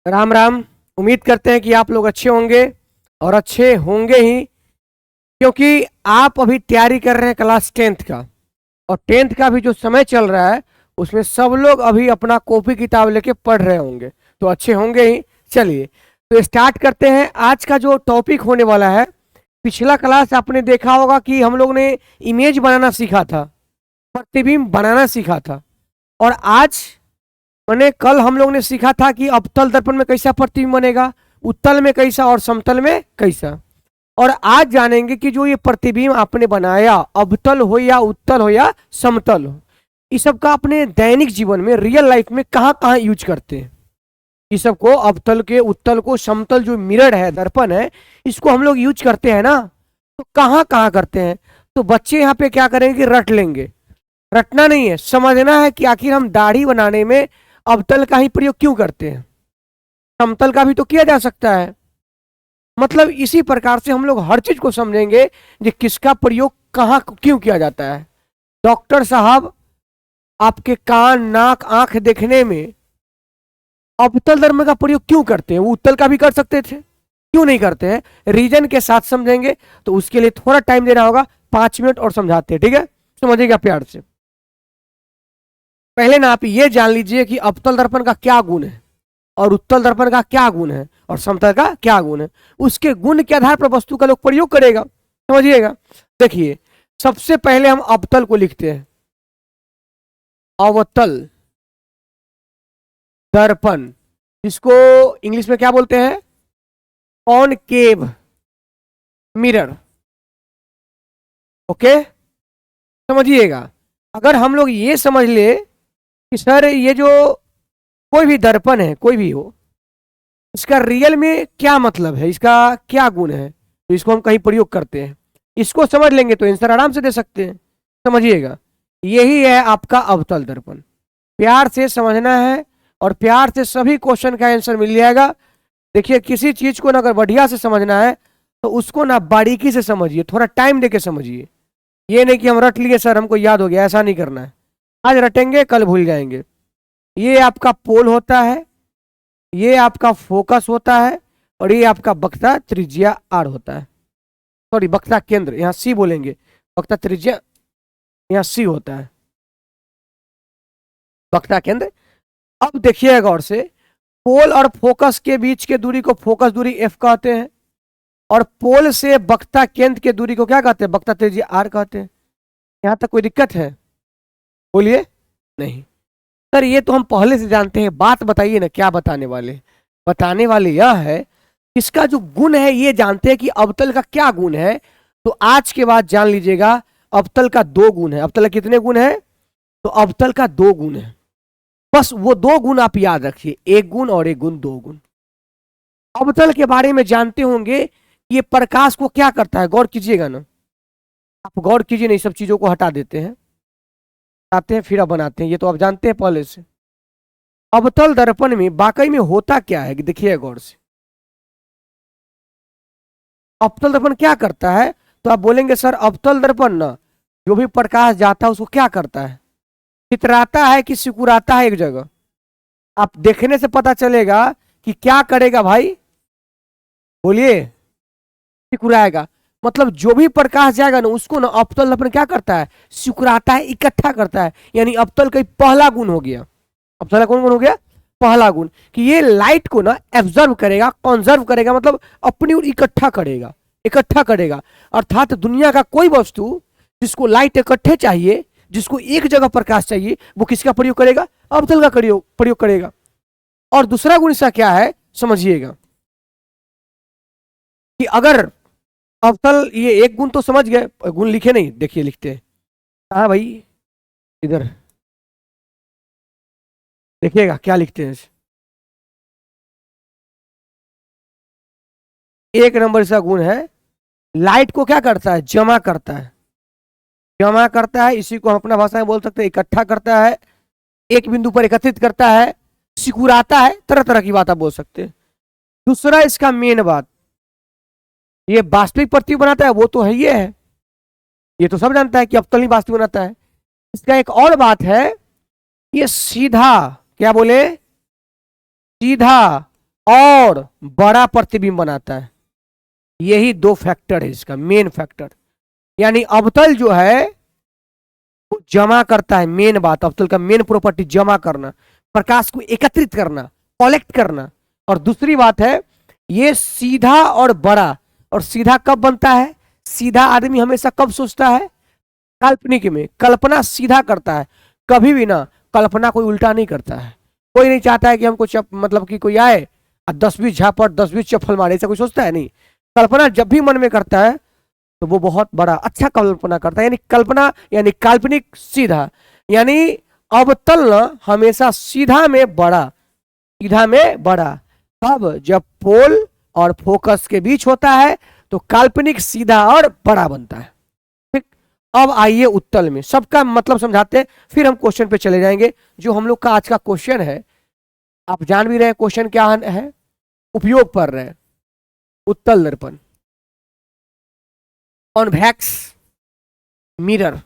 राम राम। उम्मीद करते हैं कि आप लोग अच्छे होंगे और अच्छे होंगे ही, क्योंकि आप अभी तैयारी कर रहे हैं क्लास 10th का। और 10th का भी जो समय चल रहा है उसमें सब लोग अभी अपना कॉपी किताब लेके पढ़ रहे होंगे, तो अच्छे होंगे ही। चलिए तो स्टार्ट करते हैं। आज का जो टॉपिक होने वाला है, पिछला क्लास आपने देखा होगा कि हम लोग ने इमेज बनाना सीखा था, प्रतिबिंब बनाना सीखा था। और आज मैंने कल हम लोग ने सीखा था कि अवतल दर्पण में कैसा प्रतिबिंब बनेगा, उत्तल में कैसा और समतल में कैसा। और आज जानेंगे कि जो ये प्रतिबिंब आपने बनाया, अवतल हो या उत्तल हो या समतल हो, इस सब का अपने दैनिक जीवन में, रियल लाइफ में कहाँ कहाँ यूज करते हैं। इस सब को, अवतल के, उत्तल को, समतल जो मिरर है, दर्पण है, इसको हम लोग यूज करते हैं ना, तो कहाँ कहाँ करते हैं। तो बच्चे यहाँ पे क्या करेंगे कि रट लेंगे। रटना नहीं है, समझना है कि आखिर हम दाढ़ी बनाने में अवतल का ही प्रयोग क्यों करते हैं, समतल का भी तो किया जा सकता है। मतलब इसी प्रकार से हम लोग हर चीज को समझेंगे कि किसका प्रयोग कहाँ क्यों किया जाता है। डॉक्टर साहब आपके कान, नाक, आंख देखने में अवतल दर्पण का प्रयोग क्यों करते हैं, वो उत्तल का भी कर सकते थे, क्यों नहीं करते हैं। रीजन के साथ समझेंगे, तो उसके लिए थोड़ा टाइम देना होगा, 5 मिनट और समझाते हैं, ठीक है। समझिएगा प्यार से। पहले ना आप ये जान लीजिए कि अवतल दर्पण का क्या गुण है और उत्तल दर्पण का क्या गुण है और समतल का क्या गुण है। उसके गुण के आधार पर वस्तु का लोग प्रयोग करेगा, समझिएगा। देखिए, सबसे पहले हम अवतल को लिखते हैं। अवतल दर्पण, इसको इंग्लिश में क्या बोलते हैं, कॉनकेव मिरर। ओके, समझिएगा। अगर हम लोग ये समझ ले कि सर ये जो कोई भी दर्पण है, कोई भी हो, इसका रियल में क्या मतलब है, इसका क्या गुण है, तो इसको हम कहीं प्रयोग करते हैं, इसको समझ लेंगे तो आंसर आराम से दे सकते हैं। समझिएगा, यही है आपका अवतल दर्पण। प्यार से समझना है और प्यार से सभी क्वेश्चन का आंसर मिल जाएगा। देखिए, किसी चीज को ना अगर बढ़िया से समझना है तो उसको ना बारीकी से समझिए, थोड़ा टाइम देके समझिए। ये नहीं कि हम रट लिए सर हमको याद हो गया, ऐसा नहीं करना है। आज रटेंगे, कल भूल जाएंगे। ये आपका पोल होता है, ये आपका फोकस होता है, और ये आपका वक्रता त्रिज्या आर होता है। सॉरी, वक्रता केंद्र, यहाँ सी बोलेंगे, वक्रता त्रिज्या यहाँ सी होता है, वक्रता केंद्र। अब देखिए गौर से, पोल और फोकस के बीच के दूरी को फोकस दूरी एफ कहते हैं, और पोल से वक्रता केंद्र के दूरी को क्या कहते हैं, वक्रता त्रिज्या आर कहते हैं। यहाँ तक कोई दिक्कत है, बोलिए। नहीं सर, ये तो हम पहले से जानते हैं। बात बताइए ना, क्या बताने वाले। बताने वाले यह है, इसका जो गुण है ये जानते हैं कि अवतल का क्या गुण है। तो आज के बाद जान लीजिएगा, अवतल का 2 गुण है। अवतल का कितने गुण है, तो अवतल का 2 गुण है। बस वो 2 गुण आप याद रखिए, 1 गुण और 1 गुण, 2 गुण। अवतल के बारे में जानते होंगे, ये प्रकाश को क्या करता है, गौर कीजिएगा ना। आप गौर कीजिए, नहीं सब चीजों को हटा देते हैं, आते हैं फिर अब बनाते हैं, ये तो आप जानते हैं पहले से। अवतल दर्पण में वाकई में होता क्या है, देखिए गौर से। अवतल दर्पण क्या करता है, तो आप बोलेंगे सर अवतल दर्पण ना, जो भी प्रकाश जाता है उसको क्या करता है, चितराता है कि सिकुड़ाता है एक जगह। आप देखने से पता चलेगा कि क्या करेगा भाई, बोलिए। सिकुड़ाएगा। मतलब जो भी प्रकाश जाएगा ना, उसको ना अवतल दर्पण क्या करता है, सिकुड़ाता है, इकट्ठा करता है। यानी अवतल का पहला गुण हो गया। अवतल का कौन गुण हो गया, पहला गुण, कि ये लाइट को ना एब्जॉर्व करेगा, कंजर्व करेगा, मतलब अपनी ओर इकट्ठा करेगा, इकट्ठा करेगा। अर्थात दुनिया का कोई वस्तु जिसको लाइट इकट्ठे चाहिए, जिसको एक जगह प्रकाश चाहिए, वो किसका प्रयोग करेगा, अवतल का प्रयोग करेगा। और दूसरा गुण इसका क्या है, समझिएगा, कि अगर अवतल, ये एक गुण तो समझ गए, गुण लिखे नहीं, देखिए लिखते हैं। हाँ भाई, इधर देखिएगा क्या लिखते हैं। 1 नंबर इसका गुण है, लाइट को क्या करता है, जमा करता है। जमा करता है, इसी को हम अपना भाषा में बोल सकते हैं इकट्ठा करता है, एक बिंदु पर एकत्रित करता है, सिकुड़ाता है, तरह तरह की बात आप बोल सकते हैं। दूसरा इसका मेन बात, ये वास्तविक प्रतिबिंब बनाता है, वो तो है, ये है, ये तो सब जानता है कि अवतल ही वास्तविक बनाता है। इसका एक और बात है, ये सीधा, क्या बोले, सीधा और बड़ा प्रतिबिंब बनाता है। यही दो फैक्टर है इसका मेन फैक्टर। यानी अवतल जो है वो जमा करता है, मेन बात अवतल का मेन प्रॉपर्टी जमा करना, प्रकाश को एकत्रित करना, कलेक्ट करना। और दूसरी बात है ये सीधा और बड़ा। और सीधा कब बनता है? सीधा आदमी हमेशा कब सोचता है? काल्पनिक में। कल्पना सीधा करता है, कभी भी ना कल्पना कोई उल्टा नहीं करता है। कोई नहीं चाहता है कि हमको मतलब कि कोई आए और 10-20 झापट 10-20 चप्पल मारे, ऐसा कोई सोचता है नहीं। कल्पना जब भी मन में करता है तो वो बहुत बड़ा अच्छा कल्पना करता है। यानी कल्पना यानी काल्पनिक सीधा, यानी अवतल हमेशा सीधा में बड़ा, सीधा में बड़ा। तब जब पोल और फोकस के बीच होता है तो काल्पनिक सीधा और बड़ा बनता है। ठीक, अब आइए उत्तल में, सबका मतलब समझाते हैं फिर हम क्वेश्चन पे चले जाएंगे। जो हम लोग का आज का क्वेश्चन है, आप जान भी रहे हैं क्वेश्चन क्या है, उपयोग पढ़ रहे हैं। उत्तल दर्पण, कॉन्वेक्स मिरर,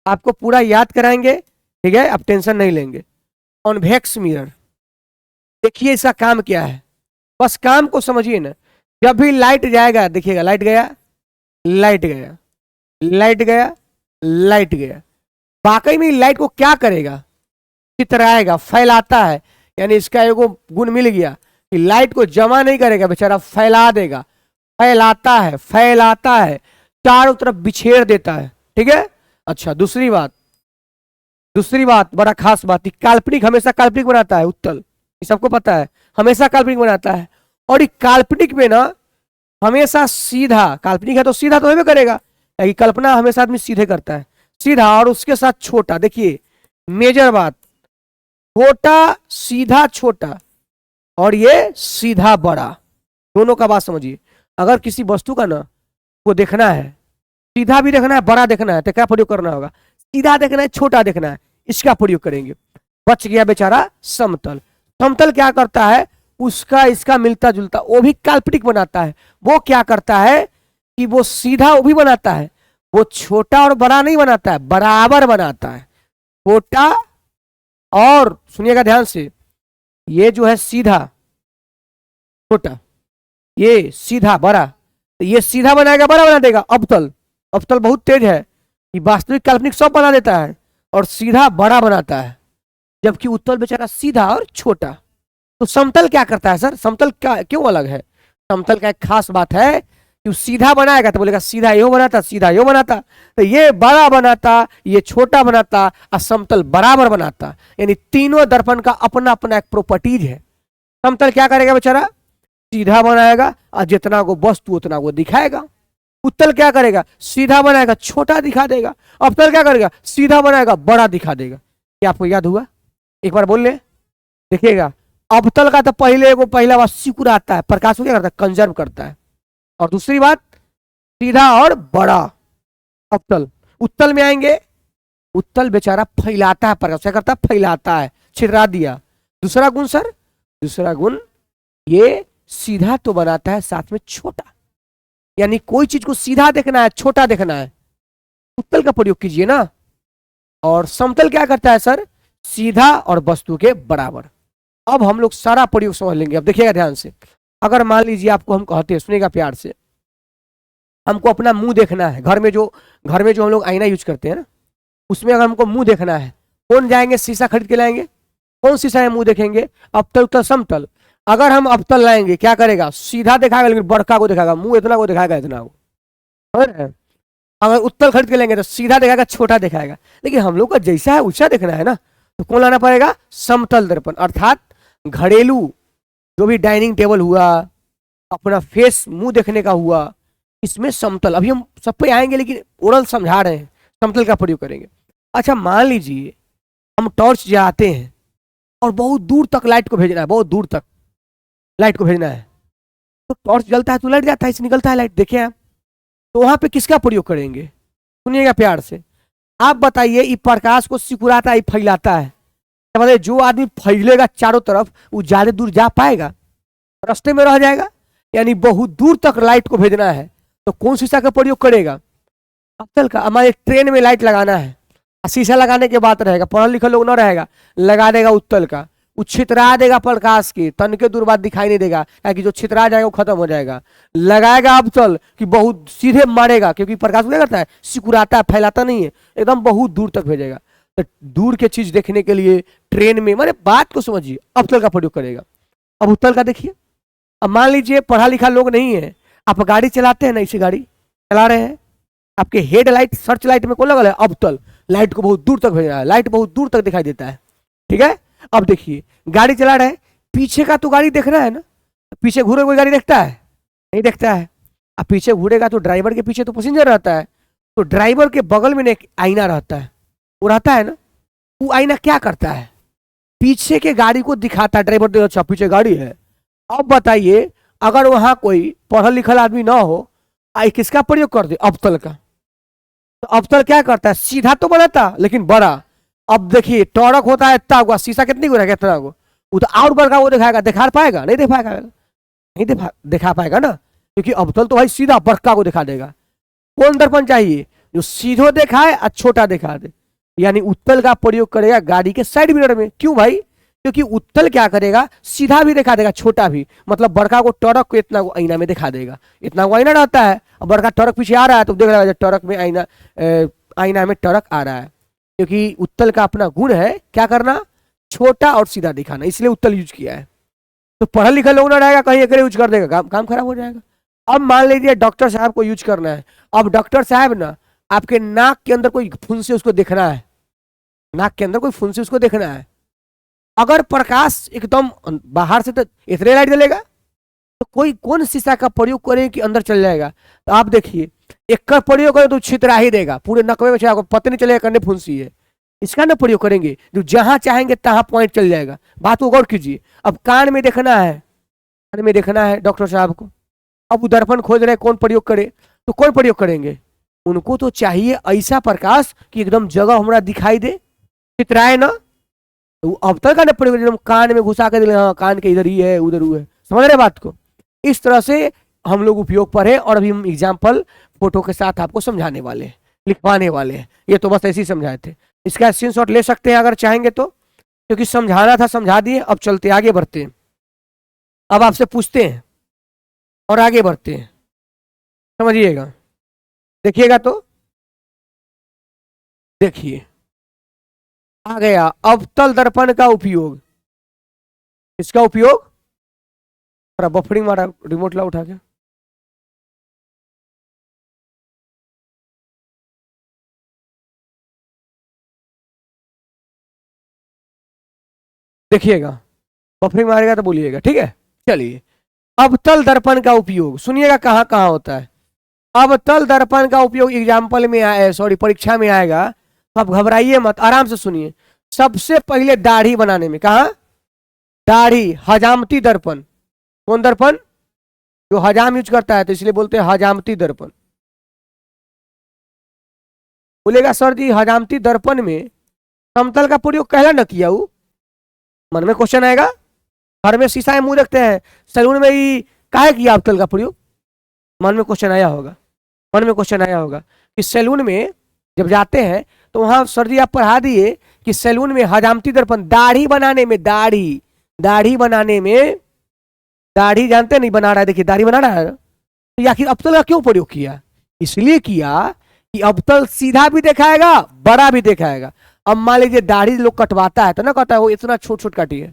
आपको पूरा याद कराएंगे, ठीक है, आप टेंशन नहीं लेंगे। कॉन्वेक्स मिरर, देखिए इसका काम क्या है, बस काम को समझिए ना। जब भी लाइट जाएगा, देखिएगा लाइट गया, लाइट गया, लाइट गया, लाइट गया, वाकई में लाइट को क्या करेगा? चितराएगा, फैलाता है। यानी इसका एगो गुण मिल गया कि लाइट को जमा नहीं करेगा बेचारा, फैला देगा। फैलाता है, फैलाता है, चारों तरफ बिछेर देता है। ठीक है। अच्छा, दूसरी बात बड़ा खास बात, काल्पनिक हमेशा काल्पनिक बनाता है उत्तल, ये सबको पता है, हमेशा काल्पनिक बनाता है। और ये काल्पनिक में ना हमेशा सीधा, काल्पनिक है तो सीधा तो होबे करेगा, कल्पना हमेशा आदमी सीधे करता है, सीधा। और उसके साथ छोटा, देखिए मेजर बात, छोटा सीधा छोटा, और ये सीधा बड़ा, दोनों का बात समझिए। अगर किसी वस्तु का ना को देखना है, सीधा भी देखना है बड़ा देखना है, तो क्या प्रयोग करना होगा? सीधा देखना है, छोटा देखना है, इसका प्रयोग करेंगे। बच गया बेचारा समतल। समतल क्या करता है? उसका इसका मिलता जुलता, वो भी काल्पनिक बनाता है। वो क्या करता है कि वो सीधा वो भी बनाता है, वो छोटा और बड़ा नहीं बनाता है, बराबर बनाता है। छोटा और, सुनिएगा ध्यान से, ये जो है सीधा छोटा, ये सीधा बड़ा, तो ये सीधा बनाएगा बड़ा बना देगा। अवतल, अवतल बहुत तेज है, ये वास्तविक काल्पनिक सब बना देता है और सीधा बड़ा बनाता है, जबकि उत्तल बेचारा सीधा और छोटा। तो समतल क्या करता है सर? समतल क्या क्यों अलग है? समतल का एक खास बात है कि सीधा बनाएगा तो बोलेगा सीधा यो बनाता, सीधा यो बनाता, तो ये बड़ा बनाता, ये छोटा बनाता और समतल बराबर बनाता। यानी तीनों दर्पण का अपना अपना एक प्रॉपर्टीज है। समतल क्या करेगा बेचारा? सीधा बनाएगा और जितना को वस्तु उतना को दिखाएगा। उत्तल क्या करेगा? सीधा बनाएगा, छोटा दिखा देगा। अवतल क्या करेगा? सीधा बनाएगा, बड़ा दिखा देगा। क्या आपको याद हुआ? एक बार बोल ले, देखिएगा। अवतल का तो पहला बात सिकुड़ाता है, प्रकाश को क्या करता है? कंजर्व करता है। और दूसरी बात सीधा और बड़ा अवतल। उत्तल में आएंगे, उत्तल बेचारा फैलाता है, प्रकाश क्या करता है? फैलाता है, छितरा दिया। दूसरा गुण सर, दूसरा गुण ये सीधा तो बनाता है, साथ में छोटा। यानी कोई चीज को सीधा देखना है, छोटा देखना है, उत्तल का प्रयोग कीजिए ना। और समतल क्या करता है सर? सीधा और वस्तु के बराबर। अब हम लोग सारा प्रयोग समझ लेंगे। अब देखिएगा ध्यान से, अगर मान लीजिए आपको हम कहते हैं, सुनिएगा प्यार से, हमको अपना मुंह देखना है, घर में जो हम लोग आईना यूज करते हैं ना, उसमें अगर हमको मुंह देखना है, कौन जाएंगे शीशा खरीद के लाएंगे? कौन शीशा में मुंह देखेंगे? अवतल उत्तल समतल। अगर हम अवतल लाएंगे क्या करेगा? सीधा दिखाएगा, लेकिन बड़का को दिखाएगा, मुंह इतना को दिखाएगा, इतना को। अगर उत्तल खरीद के लेंगे तो सीधा दिखाएगा, छोटा दिखाएगा। लेकिन हम लोग का जैसा है वैसा देखना है ना, तो कौन लाना पड़ेगा? समतल दर्पण। अर्थात घरेलू जो भी डाइनिंग टेबल हुआ, अपना फेस मुंह देखने का हुआ, इसमें समतल, अभी हम सब पे आएंगे लेकिन ओरल समझा रहे हैं, समतल का प्रयोग करेंगे। अच्छा, मान लीजिए हम टॉर्च जलाते हैं और बहुत दूर तक लाइट को भेजना है, बहुत दूर तक लाइट को भेजना है, तो टॉर्च जलता है तो लाइट जाता है, इससे निकलता है लाइट, देखें आप। तो वहां पे किसका प्रयोग करेंगे? सुनिएगा प्यार से, आप बताइए। ये प्रकाश को सिकुड़ाता है, फैलाता है, मतलब जो आदमी फैलेगा चारों तरफ वो ज्यादा दूर जा पाएगा? रास्ते में रह जाएगा। यानी बहुत दूर तक लाइट को भेजना है तो कौन शीशा का प्रयोग करेगा? अवतल का। हमारे ट्रेन में लाइट लगाना है, शीशा लगाने के बाद रहेगा, पढ़ा लिखा लोग ना रहेगा, लगा देगा उत्तल का। वो छितरा देगा प्रकाश की, तन के दूर बाद दिखाई नहीं देगा, क्योंकि जो छितरा जाएगा वो खत्म हो जाएगा। लगाएगा अबतल कि बहुत सीधे मारेगा, क्योंकि प्रकाश क्या करता है, सिकुड़ाता है, फैलाता नहीं है, एकदम बहुत दूर तक भेजेगा। तो दूर के चीज देखने के लिए ट्रेन में, माने बात को समझिए, अबतल का प्रयोग करेगा। अब उत्तल का देखिए, अब मान लीजिए पढ़ा लिखा लोग नहीं है, आप गाड़ी चलाते हैं ना, इसी गाड़ी चला रहे हैं, आपके हेडलाइट सर्च लाइट में कौन लगा है, अबतल, लाइट को बहुत दूर तक भेज रहा है, लाइट बहुत दूर तक दिखाई देता है, ठीक है। अब देखिए गाड़ी चला रहे हैं, पीछे का तो गाड़ी देख रहा है ना, पीछे घूरे कोई गाड़ी देखता है, नहीं देखता है। अब पीछे घूरेगा तो ड्राइवर के पीछे तो पैसेंजर रहता है, तो ड्राइवर के बगल में एक आईना रहता है, वो रहता है ना, वो आईना क्या करता है, पीछे के गाड़ी को दिखाता है, ड्राइवर देखो अच्छा पीछे गाड़ी है। अब बताइए अगर वहां कोई पढ़ल लिखल आदमी ना हो, आई किसका प्रयोग कर दे, अबतल का। तो अबतल क्या करता है, सीधा तो बनाता लेकिन बड़ा। अब देखिए टॉरक होता है इतना हुआ, शीशा कितनी को रहेगा, इतना को, वो तो और बड़ा वो दिखाएगा, दिखा पाएगा, नहीं दिखा पाएगा, नहीं दिखा पाएगा ना, क्योंकि अबतल तो भाई सीधा बड़का को दिखा देगा। कौन दर्पण चाहिए, जो सीधो दिखाए और छोटा दिखा दे, यानी उत्तल का प्रयोग करेगा गाड़ी के साइड मिरर में। क्यों भाई, क्योंकि उत्तल क्या करेगा, सीधा भी दिखा देगा, छोटा भी, मतलब बड़का को टॉरक को इतना को आईना में दिखा देगा, इतना को आईना रहता है, और बड़का टॉरक पीछे आ रहा है तो देख रहा है टॉरक में आईना, आईना में टॉरक आ रहा है, क्योंकि उत्तल का अपना गुण है क्या करना, छोटा और सीधा दिखाना, इसलिए उत्तल यूज किया है। तो पढ़ा लिखा लोग ना रहेगा, कहीं अकेले यूज कर देगा, काम खराब हो जाएगा। अब मान लीजिए डॉक्टर साहब को यूज करना है, अब डॉक्टर साहब ना आपके नाक के अंदर कोई फुंसी उसको देखना है, नाक के अंदर कोई फुंसी उसको देखना है, अगर प्रकाश एकदम बाहर से तो इतने लाइट जलेगा, तो कोई कौन शीशा का प्रयोग करे कि अंदर चल जाएगा। तो आप देखिए एक का प्रयोग करें तो छितरा ही देगा, पूरे नकवे में आपको पता नहीं चलेगा करने फुंसी है, इसका ना प्रयोग करेंगे जो जहां चाहेंगे तहां पॉइंट चल जाएगा। बात को गौर कीजिए। अब कान में देखना है, कान में देखना है डॉक्टर साहब को, अब वो दर्पण खोज रहे कौन प्रयोग करे, तो कौन प्रयोग करेंगे, उनको तो चाहिए ऐसा प्रकाश कि एकदम जगह हमारा दिखाई दे, चित्राए ना, तो अबतल का ना प्रयोग एकदम कान में घुसा के, हाँ कान के इधर ही है उधर वो है, समझ रहे बात को। इस तरह से हम लोग उपयोग पर है, और अभी हम एग्जाम्पल फोटो के साथ आपको समझाने वाले हैं, लिखवाने वाले हैं, ये तो बस ऐसे ही समझाए थे। इसका स्क्रीनशॉट ले सकते हैं अगर चाहेंगे तो, क्योंकि समझाना था समझा दिए, अब चलते आगे बढ़ते हैं। अब आपसे पूछते हैं और आगे बढ़ते हैं, समझिएगा, देखिएगा तो देखिए आ गया अवतल दर्पण का उपयोग। इसका उपयोग, बफरिंग मारा, रिमोट ला उठा के, देखिएगा, बफरिंग मारेगा तो बोलिएगा, ठीक है। चलिए अवतल दर्पण का उपयोग सुनिएगा कहाँ कहाँ होता है। अवतल दर्पण का उपयोग एग्जाम्पल में आए, सॉरी परीक्षा में आएगा, तो आप घबराइए मत, आराम से सुनिए। सबसे पहले दाढ़ी बनाने में, कहा दाढ़ी, हजामती दर्पण, कौन दर्पण, जो हजाम यूज करता है तो इसलिए बोलते हैं हजामती दर्पण। बोलेगा सर जी हजामती दर्पण में समतल का प्रयोग कहला न किया, वो मन में क्वेश्चन आएगा। घर में शीशा में मुंह देखते हैं, सैलून में ही काहे किया अवतल का प्रयोग, मन में क्वेश्चन आया होगा, मन में क्वेश्चन आया होगा कि सैलून में जब जाते हैं तो वहां सर जी आप पढ़ा दिए कि सैलून में हजामती दर्पण, दाढ़ी बनाने में, दाढ़ी बनाने में, दाढ़ी जानते नहीं बना रहा है, देखिए दाढ़ी बना रहा है, तो आखिर अवतल का क्यों प्रयोग किया, इसलिए किया कि अवतल सीधा भी दिखाएगा बड़ा भी दिखाएगा। अब मान लीजिए दाढ़ी लोग कटवाता है तो ना कहता है वो इतना छोट छोट काटिए,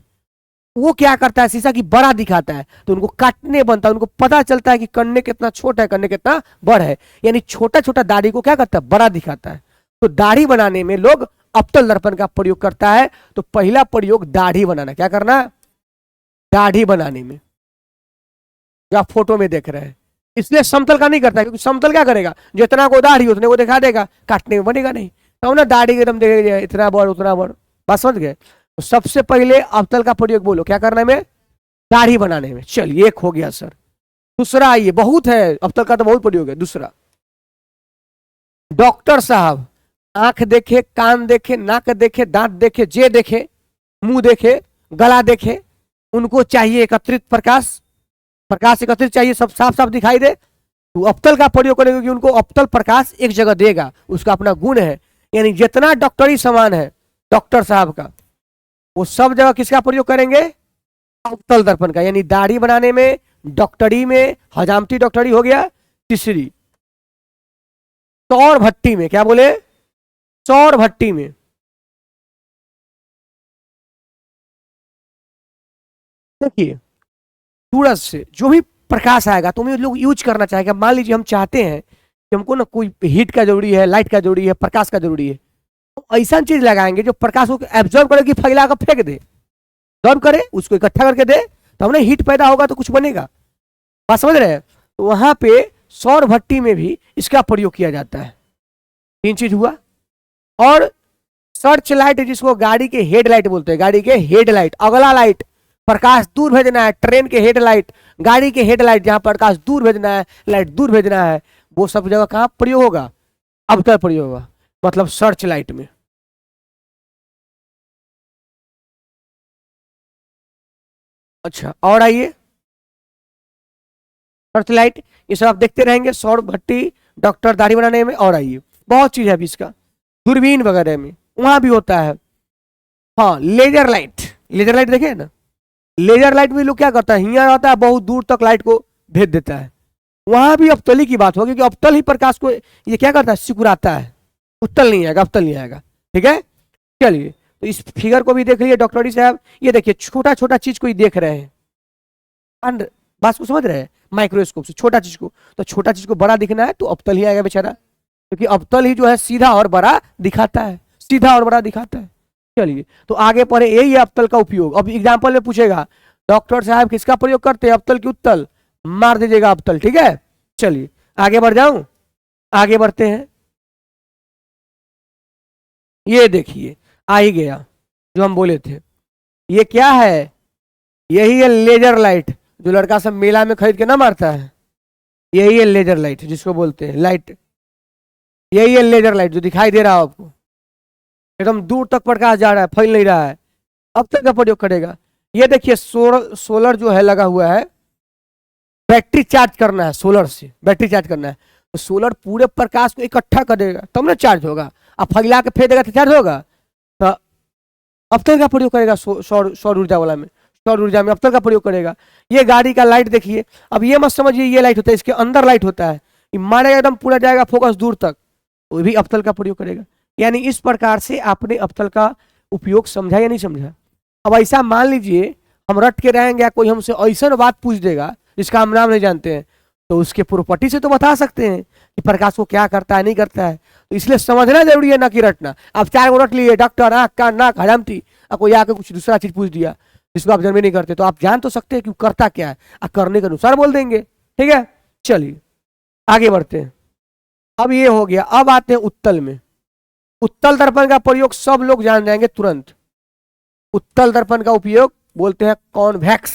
वो क्या करता है शीशा की बड़ा दिखाता है, तो उनको काटने बनता है, उनको पता चलता है कि करने कितना छोटा है करने कितना बड़ है, यानी छोटा छोटा दाढ़ी को क्या करता है, बड़ा दिखाता है। तो दाढ़ी बनाने में लोग अवतल दर्पण का प्रयोग करता है। तो पहला प्रयोग दाढ़ी बनाना, क्या करना, दाढ़ी बनाने में, जो आप फोटो में देख रहे हैं। इसलिए समतल का नहीं करता, क्योंकि समतल क्या करेगा, जितना को दाढ़ी उतने को दिखा देगा, काटने में बनेगा नहीं, तो ना दाढ़ी एकदम देखेगा इतना बड़ उतना बड़, बस समझ गए। तो सबसे पहले अवतल का प्रयोग बोलो क्या करने में, दाढ़ी बनाने में। चलिए एक हो गया सर। दूसरा आइए, बहुत है अवतल का तो बहुत प्रयोग है। दूसरा, डॉक्टर साहब आंख देखे, कान देखे, नाक देखे, दांत देखे, जे देखे, मुंह देखे, गला देखे, उनको चाहिए एकत्रित प्रकाश, प्रकाश एकत्रित चाहिए, सब साफ साफ दिखाई दे, तो अवतल का प्रयोग करेंगे कि उनको अवतल प्रकाश एक जगह देगा, उसका अपना गुण है। यानी जितना डॉक्टरी सामान है डॉक्टर साहब का, वो सब जगह किसका प्रयोग करेंगे? अवतल दर्पण का। यानी दाढ़ी बनाने में, डॉक्टरी में, हजामती डॉक्टरी हो गया। तीसरी सौर भट्टी में, क्या बोले? सौर भट्टी में। देखिए सूरज से जो भी प्रकाश आएगा तो हमें लोग यूज करना चाहेगा। मान लीजिए हम चाहते हैं कि हमको ना कोई हीट का जरूरी है, लाइट का जरूरी है, प्रकाश का जरूरी है, तो ऐसा चीज लगाएंगे जो प्रकाश को एब्जॉर्ब करे, कि फैला कर फेंक दे, एब्जॉर्ब करे, उसको इकट्ठा करके दे, तो हमने हीट पैदा होगा तो कुछ बनेगा। बात समझ रहे हैं? तो वहां पे सौर भट्टी में भी इसका प्रयोग किया जाता है। तीन चीज हुआ। और सर्च लाइट, जिसको गाड़ी के हेडलाइट बोलते हैं, गाड़ी के हेडलाइट, अगला लाइट, प्रकाश दूर भेजना है, ट्रेन के हेडलाइट, गाड़ी के हेडलाइट, जहां प्रकाश दूर भेजना है, लाइट दूर भेजना है, वो सब जगह कहां प्रयोग होगा? अवतल प्रयोग होगा, मतलब सर्च लाइट में। अच्छा और आइए, सर्च लाइट, ये सब आप देखते रहेंगे, सौर भट्टी, डॉक्टर दाढ़ी बनाने में। और आइए, बहुत चीज है अभी इसका, दूरबीन वगैरह में वहां भी होता है। हाँ, लेजर लाइट, लेजर लाइट देखे ना, लेजर लाइट में लोग क्या करता है, हिया रहता है, बहुत दूर तक लाइट को भेज देता है। वहां भी अवतली की बात होगी कि अवतल ही प्रकाश को ये क्या करता है, सिकुड़ाता है, उत्तल नहीं आएगा, अवतल नहीं आएगा। ठीक है, चलिए तो इस फिगर को भी देख लीजिए डॉक्टरी साहब। ये देखिए छोटा छोटा चीज को ही देख रहे हैं, बात को समझ रहे हैं, माइक्रोस्कोप से छोटा चीज को, तो छोटा चीज को बड़ा दिखना है तो अवतल ही आएगा बेचारा, क्योंकि अवतल ही जो है सीधा और बड़ा दिखाता है, सीधा और बड़ा दिखाता है। चलिए तो आगे पढ़े, यही है अवतल का उपयोग। अब एग्जाम्पल में पूछेगा डॉक्टर साहब किसका प्रयोग करते हैं, अवतल की उत्तल, मार दीजिएगा अवतल। ठीक है, चलिए आगे बढ़ जाऊं, आगे बढ़ते हैं। ये देखिए आ ही गया जो हम बोले थे, ये क्या है, यही है लेजर लाइट, जो लड़का सब मेला में खरीद के ना मारता है, यही है लेजर लाइट जिसको बोलते हैं लाइट। यही है लेजर लाइट जो दिखाई दे रहा है आपको, एकदम दूर तक प्रकाश जा रहा है, फैल नहीं रहा है, अब तक का प्रयोग करेगा। ये देखिए सोलर जो है लगा हुआ है, बैटरी चार्ज करना है, सोलर से बैटरी चार्ज करना है, तो सोलर पूरे प्रकाश को इकट्ठा करेगा तब ना चार्ज होगा, अब फैला के फेंक देगा तो चार्ज होगा। तो अवतल का प्रयोग करेगा, सौर ऊर्जा वाला में, सौर ऊर्जा में अवतल का प्रयोग करेगा। ये गाड़ी का लाइट देखिए, अब ये मत समझिए ये लाइट होता है, इसके अंदर लाइट होता है, मारेगा एकदम पूरा जाएगा फोकस दूर तक, वो भी अवतल का प्रयोग करेगा। यानी इस प्रकार से आपने अवतल का उपयोग समझा या नहीं समझा? अब ऐसा मान लीजिए हम रट के रहेंगे या कोई हमसे ऐसा बात पूछ देगा जिसका हम नाम नहीं जानते हैं, तो उसके प्रॉपर्टी से तो बता सकते हैं कि प्रकाश को क्या करता है, नहीं करता है। तो इसलिए समझना जरूरी है, ना कि रटना। आप 4 गो रट लिए, डॉक्टर, आँख, कान, नाक, हजामती, और कोई आके कुछ दूसरा चीज पूछ दिया जिसको आप जन्म नहीं करते, तो आप जान तो सकते हैं कि करता क्या है, आप करने के अनुसार बोल देंगे। ठीक है, चलिए आगे बढ़ते हैं। अब ये हो गया, अब आते हैं उत्तल में। उत्तल दर्पण का प्रयोग सब लोग जान जाएंगे तुरंत। उत्तल दर्पण का उपयोग बोलते हैं कॉन्वेक्स,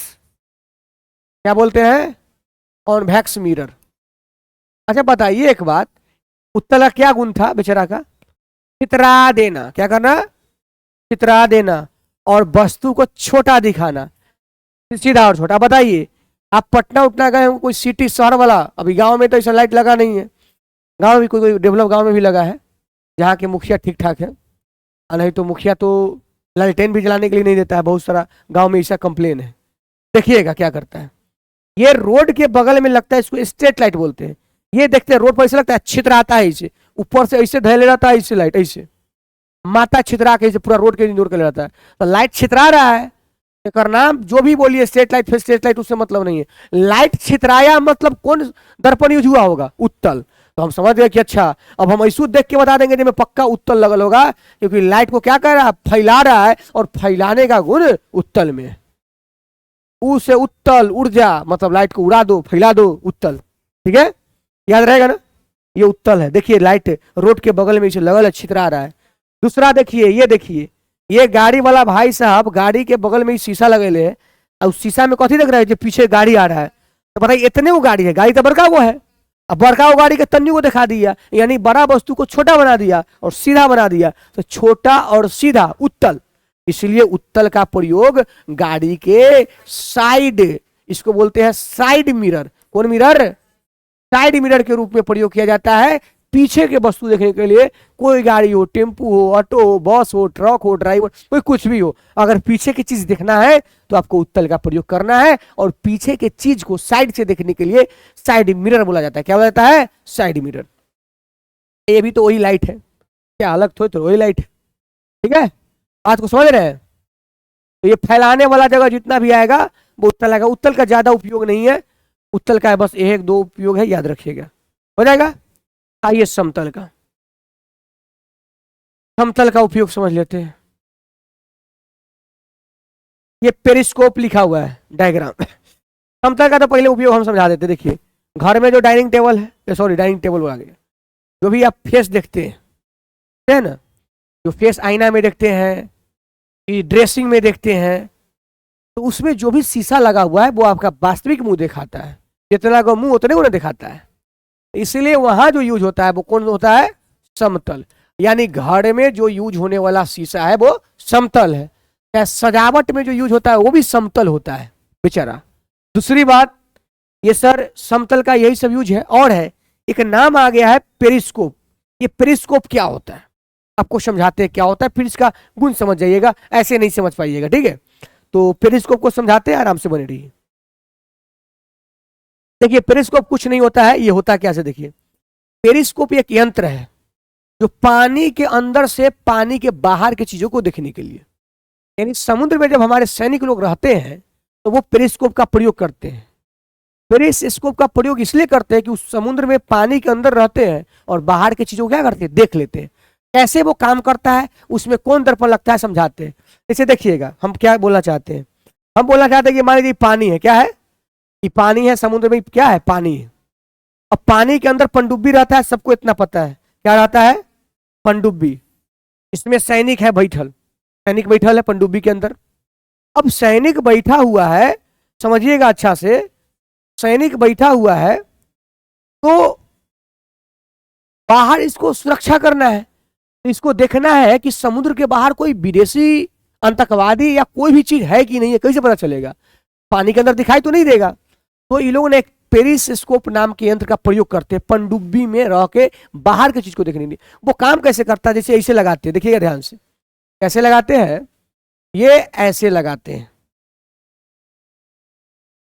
क्या बोलते हैं, कॉन्वेक्स मिरर। अच्छा बताइए एक बात, उत्तल का क्या गुण था बेचारा का? चित्रा देना, क्या करना, चित्रा देना, और वस्तु को छोटा दिखाना, सीधा और छोटा। बताइए आप पटना उठना गए हो, कोई सिटी शहर वाला, अभी गांव में तो ऐसा लाइट लगा नहीं है, गांव में भी कोई डेवलप गांव में भी लगा है जहाँ के मुखिया ठीक ठाक है, नहीं तो मुखिया तो लालटेन भी जलाने के लिए नहीं देता है, बहुत सारा गांव में ऐसा कंप्लेन है। देखिएगा क्या करता है, ये रोड के बगल में लगता है, इसको स्ट्रीट लाइट बोलते हैं। ये देखते हैं रोड पर ऐसे लगता है, छितराता है इसे, ऊपर से ऐसे धैले रहता है, इससे लाइट ऐसे माता छितरा के इसे पूरा रोड के दूर कर रहता है, तो लाइट छितरा रहा है। एक नाम जो भी बोलिए, स्ट्रीट लाइट फिर स्ट्रीट लाइट, उससे मतलब नहीं है। लाइट छितराया मतलब कौन दर्पण यूज हुआ होगा, उत्तल। तो हम समझ गए कि अच्छा अब हम ऐसा देख के बता देंगे जिसमें पक्का उत्तल लगल होगा, क्योंकि लाइट को क्या कर रहा है, फैला रहा है, और फैलाने का गुण उत्तल में। ऊ से उत्तल, ऊर्जा, मतलब लाइट को उड़ा दो, फैला दो, उत्तल। ठीक है, याद रहेगा ना, ये उत्तल है। देखिए लाइट रोड के बगल में इसे लगल है, छितरा रहा है। दूसरा देखिए, ये देखिए, ये गाड़ी वाला भाई साहब गाड़ी के बगल में शीशा लगेले है, और शीशा में कथी देख रहा है, जो पीछे गाड़ी आ रहा है, तो बताइए इतने वो गाड़ी है, गाड़ी तो बड़का वो है, अब बड़का वो गाड़ी के तन्नी को दिखा दिया, यानी बड़ा वस्तु को छोटा बना दिया और सीधा बना दिया, तो छोटा और सीधा उत्तल। इसलिए उत्तल का प्रयोग गाड़ी के साइड, इसको बोलते हैं साइड मिरर, कौन मिरर, साइड मिरर के रूप में प्रयोग किया जाता है, पीछे के वस्तु देखने के लिए, कोई गाड़ी हो, टेम्पू हो, ऑटो हो, बस हो, ट्रक हो, ड्राइवर, कोई कुछ भी हो, अगर पीछे की चीज देखना है तो आपको उत्तल का प्रयोग करना है। और पीछे के चीज को साइड से देखने के लिए साइड मिरर बोला जाता है। क्या बोला जाता है? Side mirror. ये भी तो वही लाइट है, क्या अलग थोड़ी, तो वही लाइट है। ठीक है, बात को समझ रहे हैं? तो ये फैलाने वाला जगह जितना भी आएगा वो उत्तल आएगा। उत्तल का ज्यादा उपयोग नहीं है, उत्तल का बस एक दो उपयोग है, याद रखिएगा, हो जाएगा। आइए समतल का, समतल का उपयोग समझ लेते हैं। ये पेरिस्कोप लिखा हुआ है डायग्राम। समतल का तो पहले उपयोग हम समझा देते। देखिए, घर में जो डाइनिंग टेबल है, सॉरी डाइनिंग टेबल बोला गया, जो भी आप फेस देखते हैं, है ना, जो फेस आईना में देखते हैं, ड्रेसिंग में देखते हैं, तो उसमें जो भी शीशा लगा हुआ है वो आपका वास्तविक मुंह दिखाता है। जितना का मुंह उतने उन्हें दिखाता है। इसलिए वहां जो यूज होता है वो कौन होता है? समतल। यानी घर में जो यूज होने वाला शीशा है वो समतल है। या सजावट में जो यूज होता है वो भी समतल होता है बेचारा। दूसरी बात, ये सर समतल का यही सब यूज है। और है एक नाम आ गया है पेरिस्कोप। ये पेरिस्कोप क्या होता है आपको समझाते हैं क्या होता है, फिर इसका गुण समझ जाइएगा, ऐसे नहीं समझ पाइएगा। ठीक है, तो पेरिस्कोप को समझाते हैं, आराम से बने रहिए। देखिए, पेरिस्कोप कुछ नहीं होता है, ये होता क्या से देखिए, पेरिस्कोप एक यंत्र है जो पानी के अंदर से पानी के बाहर की चीजों को देखने के लिए, यानी समुद्र में जब हमारे सैनिक लोग रहते हैं तो वो पेरिस्कोप का प्रयोग करते हैं। पेरिस्कोप का प्रयोग इसलिए करते हैं कि उस समुद्र में पानी के अंदर रहते हैं और बाहर की चीजों को क्या करते हैं? देख लेते हैं। कैसे वो काम करता है, उसमें कौन दर्पण लगता है, समझाते हैं। इसे देखिएगा, हम क्या बोलना चाहते हैं, हम बोलना चाहते हैं कि मान लीजिए पानी है, क्या है कि पानी है, समुद्र में क्या है? पानी है। अब पानी के अंदर पनडुब्बी रहता है, सबको इतना पता है, क्या रहता है? पनडुब्बी। इसमें सैनिक है बैठल, सैनिक बैठल है पनडुब्बी के अंदर। अब सैनिक बैठा हुआ है, समझिएगा अच्छा से, सैनिक बैठा हुआ है तो बाहर इसको सुरक्षा करना है, इसको देखना है कि समुद्र के बाहर कोई विदेशी आतंकवादी या कोई भी चीज है कि नहीं है। कैसे पता चलेगा? पानी के अंदर दिखाई तो नहीं देगा। तो इन लोगों ने एक पेरिस्कोप नाम के यंत्र का प्रयोग करते हैं पनडुब्बी में रह के बाहर की चीज को देखने के लिए। वो काम कैसे करता है? जैसे ऐसे लगाते हैं, देखिएगा ध्यान से, कैसे लगाते हैं, ये ऐसे लगाते हैं।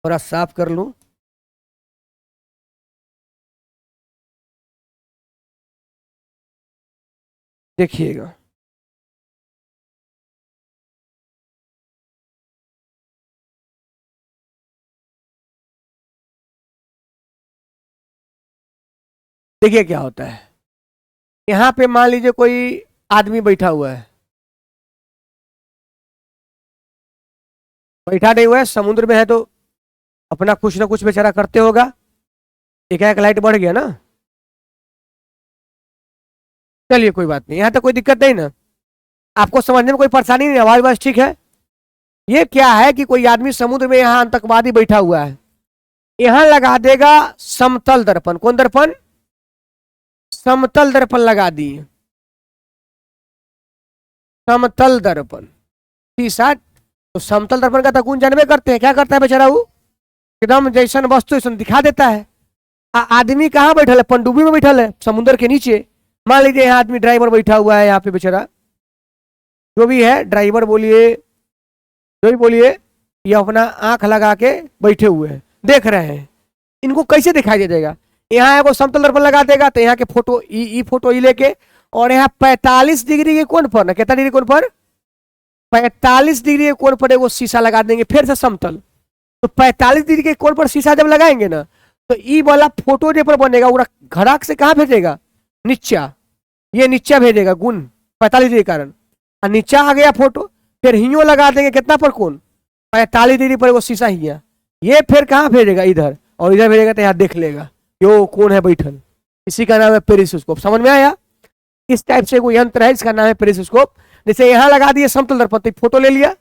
थोड़ा साफ कर लूं, देखिएगा, देखिए क्या होता है। यहां पे मान लीजिए कोई आदमी बैठा हुआ है, बैठा नहीं हुआ है, समुद्र में है तो अपना कुछ ना कुछ बेचारा करते होगा। एक लाइट बढ़ गया ना, चलिए कोई बात नहीं, यहां तक कोई दिक्कत नहीं ना, आपको समझने में कोई परेशानी नहीं, आवाज बस ठीक है। ये क्या है कि कोई आदमी समुद्र में यहां आतंकवादी बैठा हुआ है, यहां लगा देगा समतल दर्पण। कौन दर्पण? समतल दर्पण लगा दिए, समतल दर्पण शीशा। तो समतल दर्पण का तो गुण जानवे करते हैं, क्या करता है बेचारा? वो एकदम जैसन वस्तु ऐसा दिखा देता है। आदमी कहाँ बैठल है? पनडुब्बी में बैठल है समुद्र के नीचे। मान लीजिए यहाँ आदमी ड्राइवर बैठा हुआ है, यहाँ पे बेचारा जो भी है, ड्राइवर बोलिए, जो भी बोलिए, ये अपना आंख लगा के बैठे हुए हैं, देख रहे हैं। इनको कैसे दिखाई दे देगा? यहाँ एगो समतल दर्पण लगा देगा तो यहाँ के फोटो ई फोटो ई लेके, और यहाँ 45 डिग्री के कोण पर ना, कितना डिग्री कोण पर? 45 डिग्री के कोण पर एगो शीशा लगा देंगे, फिर से समतल। तो 45 डिग्री के कोण पर शीशा जब लगाएंगे ना, तो ई वाला फोटो जो पर बनेगा वो घड़ाक से कहाँ भेजेगा? नीचा। ये नीचा भेजेगा गुण 45 डिग्री के कारण, और नीचा आ गया फोटो, फिर हियो लगा देंगे, कितना पर कोण? 45 डिग्री पर वो शीशा हिया, ये फिर कहाँ भेजेगा? इधर, और इधर भेजेगा तो यहाँ देख लेगा यो कौन है बैठल। इसी का नाम है पेरिस्कोप। समझ में आया? इस टाइप से कोई यंत्र है, इसका नाम है पेरिस्कोप। जैसे यहाँ लगा दिए समतल दर्पण, तो फोटो ले लिया,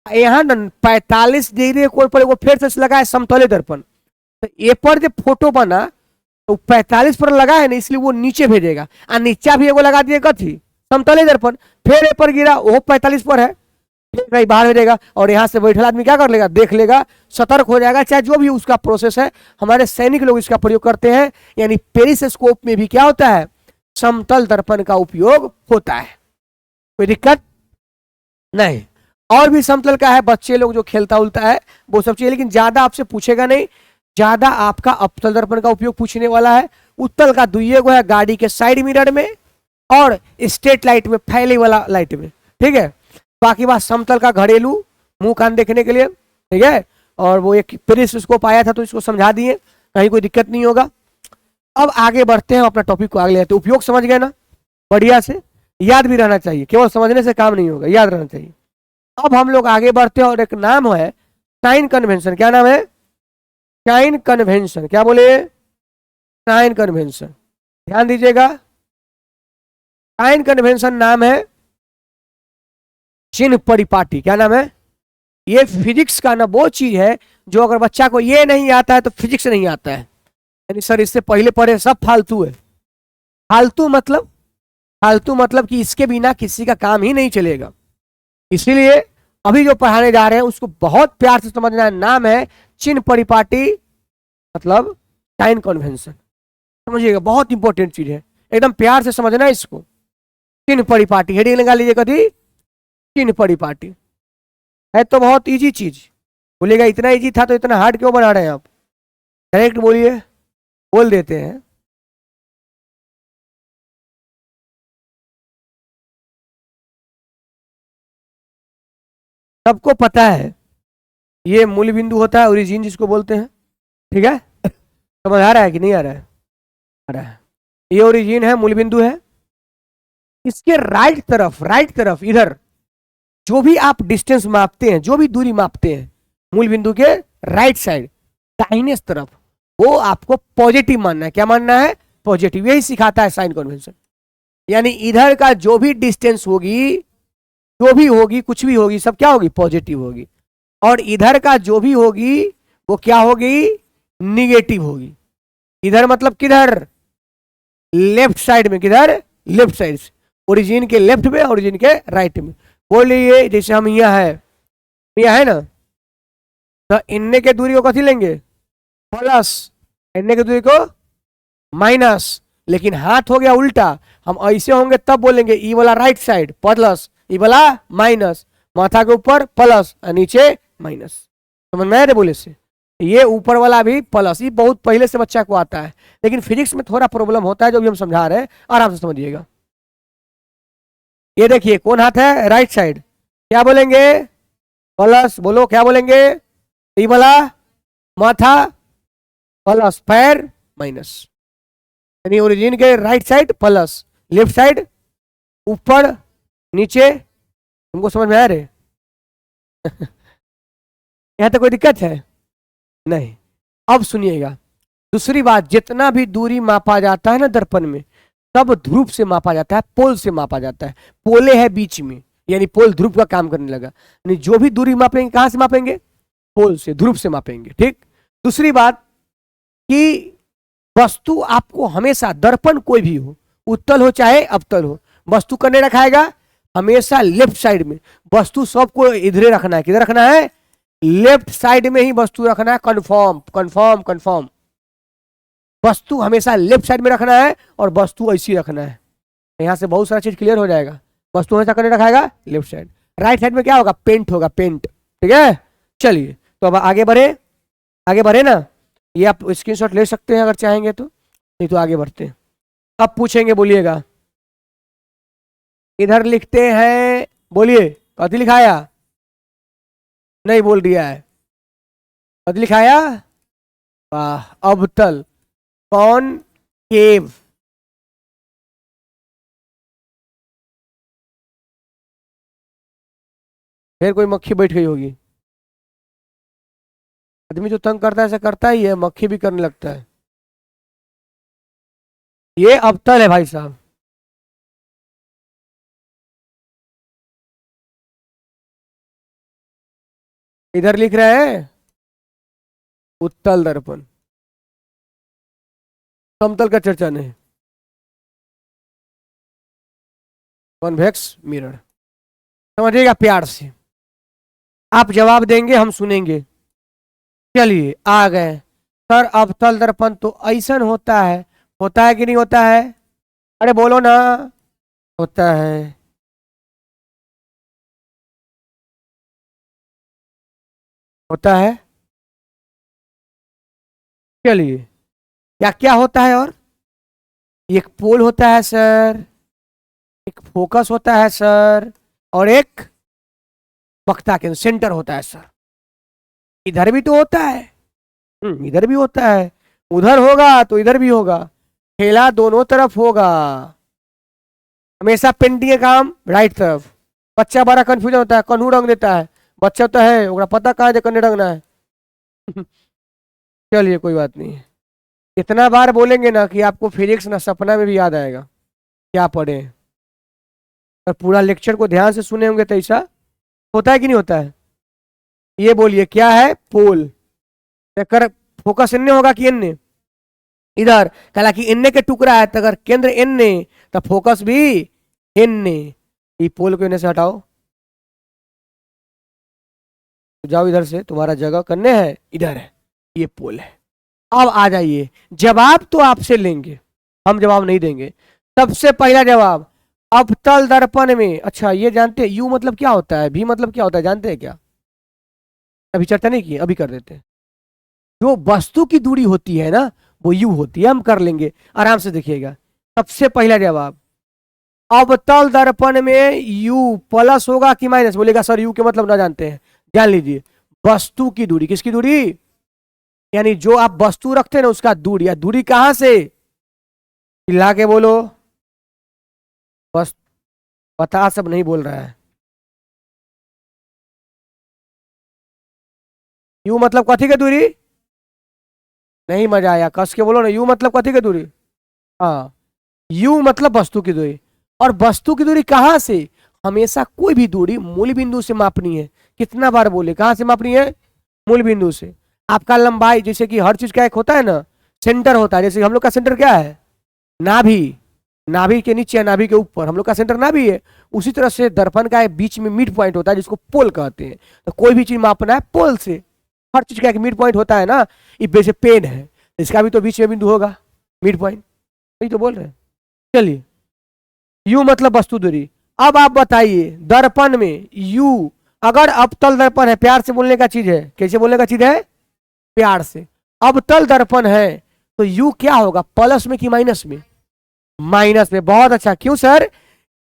यहाँ 45 डिग्री कोण पर वो फिर से लगा है समतल दर्पण, तो ये पर जब फोटो बना तो 45 पर लगा है ना, इसलिए वो नीचे भेजेगा। और नीचा भी एगो लगा दिए कथी? समतल दर्पण, फिर ये पर गिरा, वो 45 पर है, फिर बाहर भेजेगा, और यहाँ से बैठल आदमी क्या कर लेगा? देख लेगा, सतर्क हो जाएगा। चाहे जो भी उसका प्रोसेस है, हमारे सैनिक लोग इसका प्रयोग करते हैं। यानी पेरिस्कोप में भी क्या होता है? समतल दर्पण का उपयोग होता है, कोई दिक्कत नहीं। और भी समतल का है, बच्चे लोग जो खेलता उलता है वो सब चाहिए, लेकिन ज्यादा आपसे पूछेगा नहीं, ज्यादा आपका अवतल दर्पण का उपयोग पूछने वाला है। उत्तल का दुइये को है, गाड़ी के साइड मिरर में और स्ट्रेट लाइट में, फैले वाला लाइट में, ठीक है। बाकी बात समतल का घरेलू मुंह कान देखने के लिए, ठीक है। और वो एक पेरिस्कोप आया था तो इसको समझा दिए, कहीं कोई दिक्कत नहीं होगा। अब आगे बढ़ते हैं, अपना टॉपिक को आगे ले जाते हैं। उपयोग समझ गए ना, बढ़िया से याद भी रहना चाहिए, केवल समझने से काम नहीं होगा, याद रहना चाहिए। अब हम लोग आगे बढ़ते हैं और एक नाम है साइन कन्वेंशन। क्या नाम है? Sign convention. क्या बोले? Sign convention. ध्यान दीजिएगा, साइन कन्वेंशन नाम है चिन्ह परिपाटी। क्या नाम है? ये फिजिक्स का ना वो चीज है जो अगर बच्चा को ये नहीं आता है तो फिजिक्स नहीं आता है, यानी सर इससे पहले पढ़े सब फालतू है। फालतू मतलब, फालतू मतलब कि इसके बिना किसी का काम ही नहीं चलेगा। इसीलिए अभी जो पढ़ाने जा रहे हैं उसको बहुत प्यार से समझना है। नाम है चिन्ह परिपाटी, मतलब साइन कन्वेंशन। समझिएगा, बहुत इंपॉर्टेंट चीज है, एकदम प्यार से समझना है इसको। चिन्ह परिपाटी, हेडिंग लगा लीजिए कभी, चिन्ह परिपाटी है तो बहुत इजी चीज। बोलिएगा इतना इजी था तो इतना हार्ड क्यों बना रहे हैं आप? डायरेक्ट बोलिए, बोल देते हैं। सबको पता है ये मूल बिंदु होता है, ओरिजिन जिसको बोलते हैं, ठीक है। समझ आ रहा है कि नहीं आ रहा है? आ रहा है। ये ओरिजिन है, मूल बिंदु है। इसके राइट तरफ इधर जो भी आप डिस्टेंस मापते हैं, जो भी दूरी मापते हैं मूल बिंदु के राइट साइड, दाहिने तरफ, वो आपको पॉजिटिव मानना है। क्या मानना है? पॉजिटिव। यही सिखाता है साइन कन्वेंशन। यानी इधर का जो भी डिस्टेंस होगी, जो भी होगी, कुछ भी होगी, सब क्या होगी? पॉजिटिव होगी। और इधर का जो भी होगी वो क्या होगी? निगेटिव होगी। इधर मतलब किधर? लेफ्ट साइड में। किधर? लेफ्ट साइड से, ओरिजिन के लेफ्ट में, ओरिजिन के राइट में। बोलिए जैसे हम यहाँ है ना, तो इनने के दूरी को कथी लेंगे? प्लस, इनने की दूरी को माइनस। लेकिन हाथ हो गया उल्टा, हम ऐसे होंगे तब बोलेंगे ई वाला राइट साइड प्लस, ई वाला माइनस। माथा के ऊपर प्लस और नीचे माइनस। समझ में आया रे? बोले से ये ऊपर वाला भी प्लस, ये बहुत पहले से बच्चा को आता है, लेकिन फिजिक्स में थोड़ा प्रॉब्लम होता है जो भी हम समझा रहे हैं, आराम से समझिएगा। ये देखिए कौन हाथ है? Right side. क्या बोलेंगे? प्लस। बोलो क्या बोलेंगे? ई वाला माथा प्लस, पैर माइनस। यानी ओरिजिन के right side plus, left side ऊपर नीचे। तुमको समझ में आ रहे? यहां तक कोई दिक्कत है? नहीं। अब सुनिएगा दूसरी बात, जितना भी दूरी मापा जाता है ना दर्पण में, सब ध्रुव से मापा जाता है, पोल से मापा जाता है। पोले है बीच में, यानी पोल ध्रुव का काम करने लगा। यानी जो भी दूरी मापेंगे कहां से मापेंगे? पोल से, ध्रुव से मापेंगे, ठीक। दूसरी बात कि वस्तु आपको हमेशा, दर्पण कोई भी हो, उत्तल हो चाहे अवतल हो, वस्तु करने रखाएगा हमेशा लेफ्ट साइड में। वस्तु सबको इधर रखना है। किधर रखना है? लेफ्ट साइड में ही वस्तु रखना है। Confirm confirm confirm. वस्तु हमेशा लेफ्ट साइड में रखना है और वस्तु ऐसी रखना है। यहां से बहुत सारा चीज क्लियर हो जाएगा। वस्तु हमेशा करने रखाएगा लेफ्ट साइड। राइट साइड में क्या होगा? पेंट होगा, पेंट, ठीक है। चलिए तो अब आगे बढ़े, आगे बढ़े ना। ये आप स्क्रीनशॉट ले सकते हैं अगर चाहेंगे तो, नहीं तो आगे बढ़ते हैं। अब पूछेंगे, बोलिएगा। इधर लिखते हैं, बोलिए कथी लिखाया? नहीं बोल दिया है, कथी लिखाया? वाह, अवतल, कौन केव। फिर कोई मक्खी बैठ गई होगी। आदमी जो तंग करता है ऐसा करता ही है, मक्खी भी करने लगता है। ये अवतल है भाई साहब। इधर लिख रहे हैं उत्तल दर्पण। समतल का चर्चा नहीं, कॉन्वेक्स मिरर। समझिएगा प्यार से, आप जवाब देंगे हम सुनेंगे। चलिए आ गए। सर अवतल दर्पण तो ऐसा होता है कि नहीं होता है? अरे बोलो ना। होता है। होता है। चलिए, क्या क्या होता है और? एक पोल होता है सर, एक फोकस होता है सर, और एक वक्ता केंद्र सेंटर होता है सर। इधर भी तो होता है। इधर भी होता है। उधर होगा तो इधर भी होगा। ठेला दोनों तरफ होगा। हमेशा पेंटिंग का काम राइट तरफ। बच्चा बड़ा कंफ्यूजन होता है, कन्हू रंग देता है। बच्चा तो है ओकरा पता कहाँ है कन्ने रंगना है। चलिए कोई बात नहीं। इतना बार बोलेंगे ना कि आपको फिजिक्स ना सपना में भी याद आएगा क्या पढ़े। और पूरा लेक्चर को ध्यान से सुने होंगे तो ऐसा होता है कि नहीं होता है? ये बोलिए क्या है? पोल। कर फोकस इन्ने होगा कि इन्ने? इधर। हालांकि इन्ने के टुकड़ा है तो अगर केंद्र इन्ने तो फोकस भी इन्ने। ये पोल को इन्ने से हटाओ। तो जाओ इधर से, तुम्हारा जगह करने है इधर है। ये पोल है। अब आ जाइए, जवाब तो आपसे लेंगे, हम जवाब नहीं देंगे। सबसे पहला जवाब, अवतल दर्पण में। अच्छा ये जानते हैं यू मतलब क्या होता है, भी मतलब क्या होता है, जानते हैं क्या? अभी चर्चा नहीं की, अभी कर देते हैं। जो वस्तु की दूरी होती है ना वो यू होती है, हम कर लेंगे आराम से, देखिएगा। सबसे पहला जवाब, अवतल दर्पण में यू प्लस होगा कि माइनस? बोलेगा सर यू के मतलब ना जानते हैं। जान लीजिए, वस्तु की दूरी। किसकी दूरी? यानी जो आप वस्तु रखते हैं ना उसका दूरी। या दूरी कहां से? चिल्ला के बोलो। बस पता सब नहीं बोल रहा है। यू मतलब कथी के दूरी? नहीं मजा आया, कस के बोलो ना। यू मतलब कथी के दूरी? हाँ, यू मतलब वस्तु की दूरी। और वस्तु की दूरी कहां से? हमेशा कोई भी दूरी मूल बिंदु से मापनी है। कितना बार बोले, कहां से मापनी है? मूल बिंदु से। आपका लंबाई, जैसे कि हर चीज का एक होता है ना सेंटर होता है, जैसे हम लोग का सेंटर क्या है? नाभि। नाभि के नीचे या नाभि के ऊपर हम लोग का सेंटर नाभि है। उसी तरह से दर्पण का एक बीच में मिड पॉइंट होता है जिसको पोल कहते हैं। तो कोई भी चीज मापना है पोल से। हर चीज का एक मिड पॉइंट होता है ना। ये जैसे पेन है, इसका भी तो बीच में बिंदु होगा, मिड पॉइंट। यही तो बोल रहे हैं। चलिए, यू मतलब वस्तु दूरी। अब आप बताइए, दर्पण में यू, अगर अवतल दर्पण है, प्यार से बोलने का चीज है, कैसे बोलने का चीज है? प्यार से। अवतल दर्पण है तो यू क्या होगा, प्लस में कि माइनस में? माइनस में। बहुत अच्छा। क्यों सर?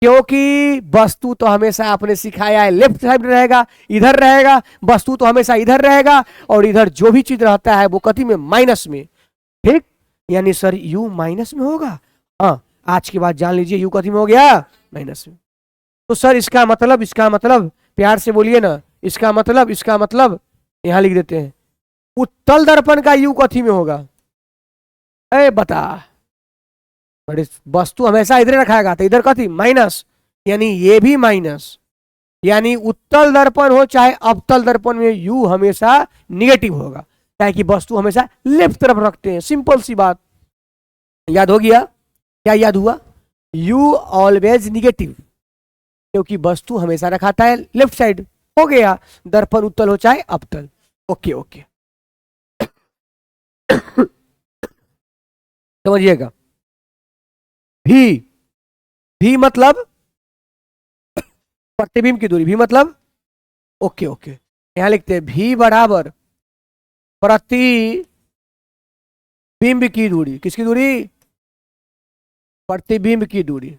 क्योंकि वस्तु तो हमेशा आपने सिखाया है लेफ्ट साइड रहेगा, इधर रहेगा। वस्तु तो हमेशा इधर रहेगा, और इधर जो भी चीज रहता है वो कथी में? माइनस में। ठीक, यानी सर यू माइनस में होगा। हाँ, आज के बाद जान लीजिए यू कथी में हो गया? माइनस में। तो सर इसका मतलब प्यार से बोलिए ना। इसका मतलब यहां लिख देते हैं, उत्तल दर्पण का यू कथी में होगा? अरे बता। बड़े, वस्तु हमेशा इधर रखाएगा तो इधर कथी? माइनस। यानी ये भी माइनस। यानी उत्तल दर्पण हो चाहे अवतल दर्पण में यू हमेशा निगेटिव होगा, ताकि कि वस्तु हमेशा लेफ्ट तरफ रखते हैं। सिंपल सी बात, याद हो गया? क्या याद हुआ? यू ऑलवेज निगेटिव, क्योंकि वस्तु हमेशा रखाता है लेफ्ट साइड। हो गया, दर्पण उत्तल हो चाहे अवतल। Okay okay. समझिएगा। भी, भी मतलब प्रतिबिंब की दूरी। भी मतलब, ओके ओके, यहां लिखते हैं भी बराबर प्रतिबिंब की दूरी। किसकी दूरी? प्रतिबिंब की दूरी।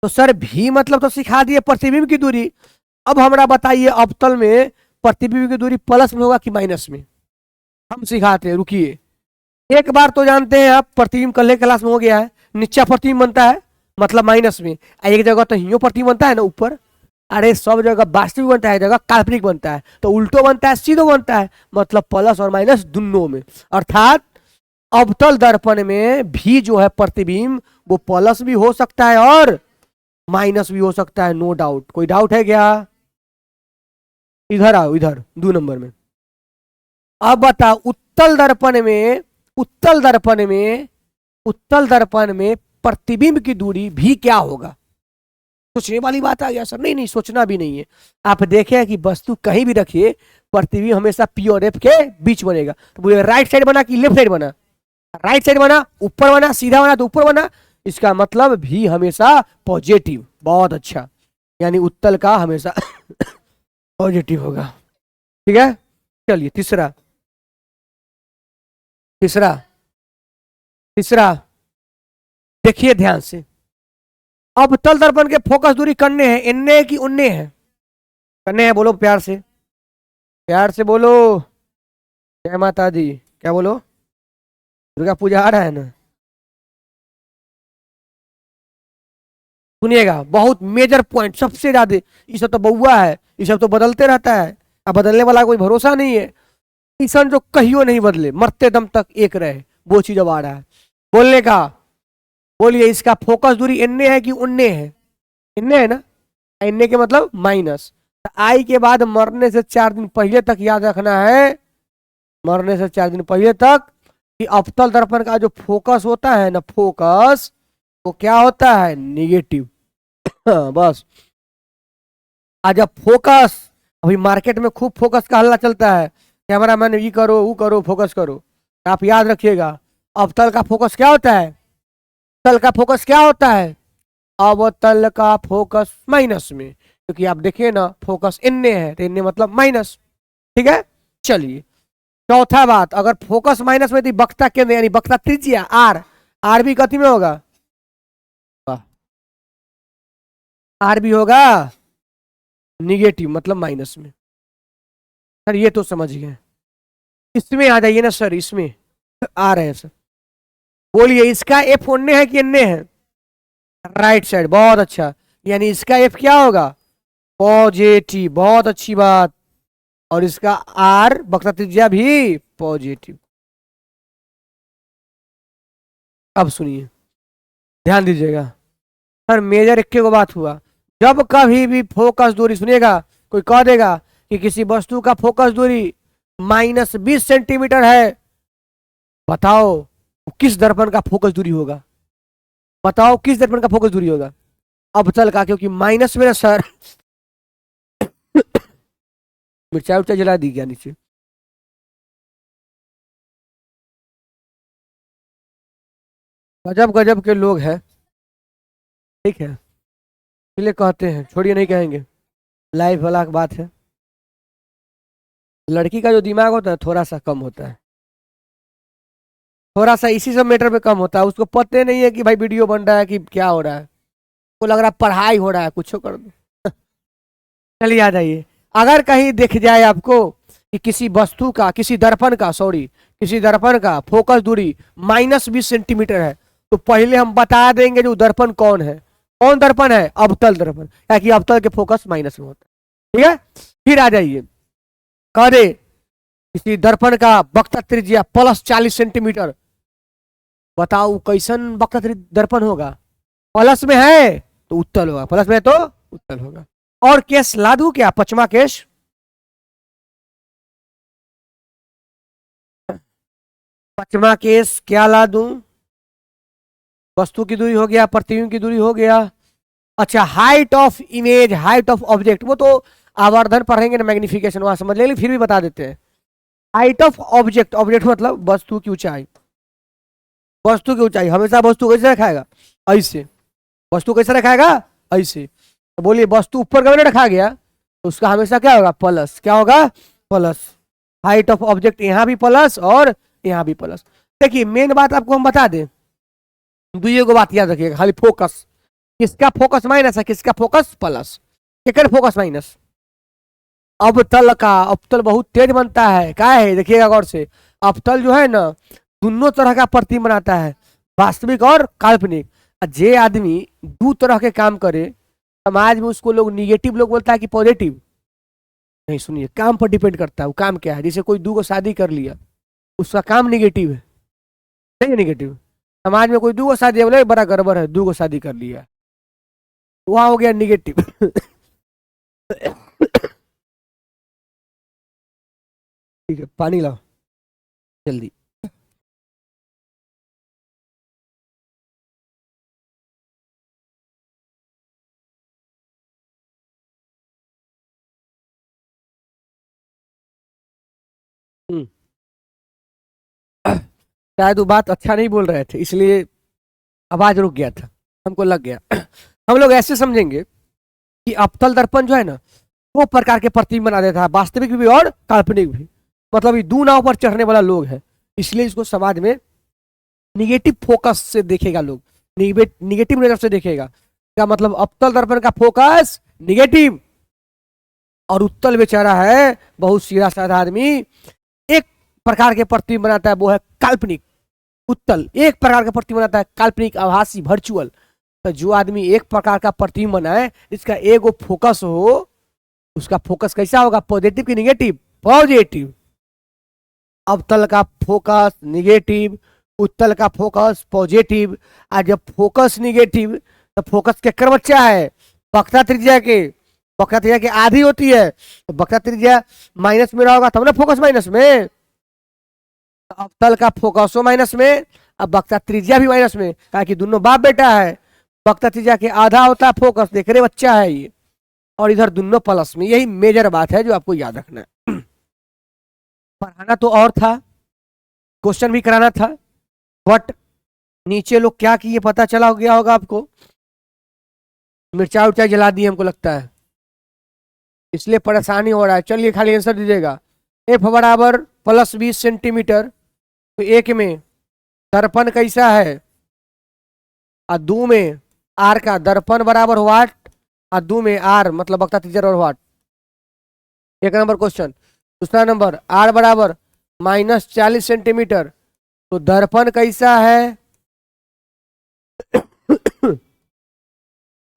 तो सर भी मतलब तो सिखा दिए प्रतिबिंब की दूरी। अब हमरा बताइए, अवतल में प्रतिबिंब की दूरी प्लस में होगा कि माइनस में? हम सिखाते हैं, रुकिए। एक बार तो जानते हैं आप, प्रतिबिंब कल क्लास में हो गया है। नीचा प्रतिबिंब बनता है मतलब माइनस में। एक जगह तो हियो प्रतिबिंब बनता है ना ऊपर। अरे सब जगह वास्तविक बनता है, जगह काल्पनिक बनता है। तो उल्टो बनता है, सीधो बनता है, मतलब प्लस और माइनस दोनों में। अर्थात अवतल दर्पण में भी जो है प्रतिबिंब वो प्लस भी हो सकता है और माइनस भी हो सकता है। No doubt. कोई डाउट है क्या? इधर आओ, इधर 2 नंबर में। अब बताओ, उत्तल दर्पण में प्रतिबिंब की दूरी भी क्या होगा? सोचने वाली बात आ गया सर। नहीं नहीं, सोचना भी नहीं है। आप देखें कि वस्तु कहीं भी रखिए, प्रतिबिंब हमेशा पी और एफ के बीच बनेगा। तो बोले राइट साइड बना कि लेफ्ट साइड बना? राइट साइड बना, ऊपर बना, सीधा बना तो ऊपर बना, इसका मतलब भी हमेशा पॉजिटिव। बहुत अच्छा, यानी उत्तल का हमेशा पॉजिटिव होगा। ठीक है, चलिए तीसरा, तीसरा, तीसरा, देखिए ध्यान से। अब तल दर्पण के फोकस दूरी कन्ने है, इन्ने की उन्ने है? कन्ने है, बोलो प्यार से, प्यार से बोलो। जय माता दी। क्या बोलो? दुर्गा पूजा आ रहा है ना। सुनिएगा, बहुत मेजर पॉइंट, सबसे ज्यादा। ये सब तो बउआ है, ये सब तो बदलते रहता है, अब बदलने वाला कोई भरोसा नहीं है। ईसन जो कहियो नहीं बदले, मरते दम तक एक रहे, वो चीज अब आ रहा है बोलने का। बोलिए, इसका फोकस दूरी इन्ने है कि उन्ने है? इन्ने है ना। इन्ने के मतलब माइनस। आई के बाद मरने से 4 दिन पहले तक याद रखना है, मरने से 4 दिन पहले तक, कि अवतल दर्पण का जो फोकस होता है ना, फोकस, वो क्या होता है? निगेटिव। हाँ, बस। आज जब फोकस, अभी मार्केट में खूब फोकस का हल्ला चलता है, कैमरा मैन ये करो वो करो फोकस करो। आप याद रखिएगा, अवतल का फोकस क्या होता है? तल का फोकस क्या होता है? अवतल का फोकस माइनस में, क्योंकि आप देखिए ना, फोकस इनने है तो इनने मतलब माइनस। ठीक है, चलिए चौथा बात, अगर फोकस माइनस में थी, वक्रता केंद्र यानी वक्रता त्रिज्या आर, आर भी कथी में होगा? आर भी होगा निगेटिव, मतलब माइनस में। सर ये तो समझ गए, इसमें आ जाइए ना सर, इसमें आ रहे हैं सर। बोलिए, इसका एफ उन्ने है कि इन्ने है? राइट साइड, बहुत अच्छा। यानी इसका एफ क्या होगा? पॉजिटिव, बहुत अच्छी बात। और इसका आर वक्रता त्रिज्या भी पॉजिटिव। अब सुनिए, ध्यान दीजिएगा। सर मेजर इक्के को बात हुआ, जब कभी भी फोकस दूरी, सुनिएगा, कोई कह देगा कि किसी वस्तु का फोकस दूरी -20 सेंटीमीटर है, बताओ किस दर्पण का फोकस दूरी होगा? बताओ किस दर्पण का फोकस दूरी होगा? अवतल का, क्योंकि माइनस में ना सर। मिर्चा उर्चा जला दी क्या नीचे? गजब गजब के लोग हैं। ठीक है, इसलिए कहते हैं, छोड़िए नहीं कहेंगे, लाइफ वाला बात है। लड़की का जो दिमाग होता है थोड़ा सा कम होता है, थोड़ा सा इसी सब मैटर पे कम होता है। उसको पता नहीं है कि भाई वीडियो बन रहा है कि क्या हो रहा है, को लग रहा है पढ़ाई हो रहा है, कुछ कर दो। चलिए आ जाइए। अगर कहीं दिख जाए आपको कि किसी वस्तु का, किसी दर्पण का, सॉरी, किसी दर्पण का फोकस दूरी -20 सेंटीमीटर है, तो पहले हम बता देंगे जो दर्पण कौन है। कौन दर्पण है? अवतल दर्पण, ताकि अवतल के फोकस माइनस में होता है। ठीक है, फिर आ जाइए, कह दे किसी दर्पण का वक्रता त्रिज्या +40 सेंटीमीटर, बताओ कैसन वक्रता दर्पण होगा? प्लस में है तो उत्तल होगा, प्लस में है तो उत्तल होगा। और केस ला दूं क्या, पचमा केस? पचमा केस क्या ला दूं? वस्तु की दूरी हो गया, प्रतिबिंब की दूरी हो गया। अच्छा, height of image, height of object, वो तो आवर्धन पढ़ेंगे ना, मैग्निफिकेशन वहां समझ लेंगे, फिर भी बता देते हैं। हाइट ऑफ ऑब्जेक्ट, ऑब्जेक्ट मतलब वस्तु की ऊंचाई। वस्तु की ऊंचाई हमेशा वस्तु कैसे रखाएगा? ऐसे। वस्तु कैसे रखाएगा? ऐसे। तो बोलिए, वस्तु ऊपर कभी रखा गया तो उसका हमेशा क्या होगा? प्लस। क्या होगा? प्लस। हाइट ऑफ ऑब्जेक्ट यहाँ भी प्लस और यहाँ भी प्लस। देखिए, मेन बात आपको हम बता दें, दुइये को बात याद रखिएगा, खाली फोकस, किसका फोकस माइनस है, किसका फोकस प्लस। केकर फोकस माइनस? अवतल का। अवतल बहुत तेज बनता है, क्या है देखिएगा गौर से। अवतल जो है ना, दोनों तरह का प्रतिबिंब बनाता है, वास्तविक और काल्पनिक। जे आदमी दो तरह के काम करे, समाज में उसको लोग निगेटिव लोग बोलता है कि पॉजिटिव? नहीं, सुनिए, काम पर डिपेंड करता है, वो काम क्या है। जैसे कोई दो को शादी कर लिया, उसका काम निगेटिव है, नहीं है निगेटिव? समाज में कोई दो को शादी, बोले बड़ा गड़बड़ है, दो को शादी कर लिया, वहां हो गया निगेटिव। ठीक है, पानी लाओ जल्दी। हम्म। शायद वो बात अच्छा नहीं बोल रहे थे, इसलिए आवाज रुक गया था, हमको लग गया। हम लोग ऐसे समझेंगे कि अवतल दर्पण जो है ना, दो प्रकार के प्रतिबिंब बना देता है, वास्तविक भी और काल्पनिक भी। मतलब ये दो नाव पर चढ़ने वाला लोग है, इसलिए इसको समाज में निगेटिव फोकस से देखेगा लोग, निगेटिव नजर से देखेगा। क्या मतलब, अवतल दर्पण का फोकस निगेटिव, और उत्तल बेचारा है बहुत सीधा साधा आदमी, एक प्रकार के प्रतिबिंब बनाता है, वो है काल्पनिक। उत्तल एक प्रकार का प्रतिबिंब बनाता है, काल्पनिक, आभासी, वर्चुअल। तो जो आदमी एक प्रकार का प्रतिबिंब बनाए, जिसका एगो फोकस हो, उसका फोकस कैसा होगा, पॉजिटिव की निगेटिव, पॉजिटिव। अवतल का फोकस निगेटिव, उत्तल का फोकस पॉजिटिव। और जब फोकस निगेटिव, तो फोकस के कर बच्चा है वक्रता त्रिज्या के, वक्रता त्रिज्या की आधी होती है, तो वक्रता त्रिज्या माइनस में होगा तब ना फोकस माइनस में। अवतल का फोकसो माइनस में, अब वक्रता त्रिज्या भी माइनस में, ताकि दोनों बाप बेटा है। वक्रता त्रिज्या के आधा होता है फोकस, देख रहे बच्चा है ये, और इधर दोनों प्लस में। यही मेजर बात है जो आपको याद रखना है। पढ़ाना तो और था, क्वेश्चन भी कराना था, बट नीचे लोग क्या किए पता चला हो गया होगा आपको, मिर्चा उर्चा जला दी हमको लगता है, इसलिए परेशानी हो रहा है। चलिए खाली आंसर दीजिएगा। एफ बराबर प्लस 20 सेंटीमीटर, तो एक में दर्पण कैसा है, और दो में आर का, दर्पण बराबर वाट, और दो में आर मतलब वक्रता त्रिज्या और वाट। एक नंबर क्वेश्चन। दूसरा नंबर, आर बराबर -40 सेंटीमीटर, तो दर्पण कैसा है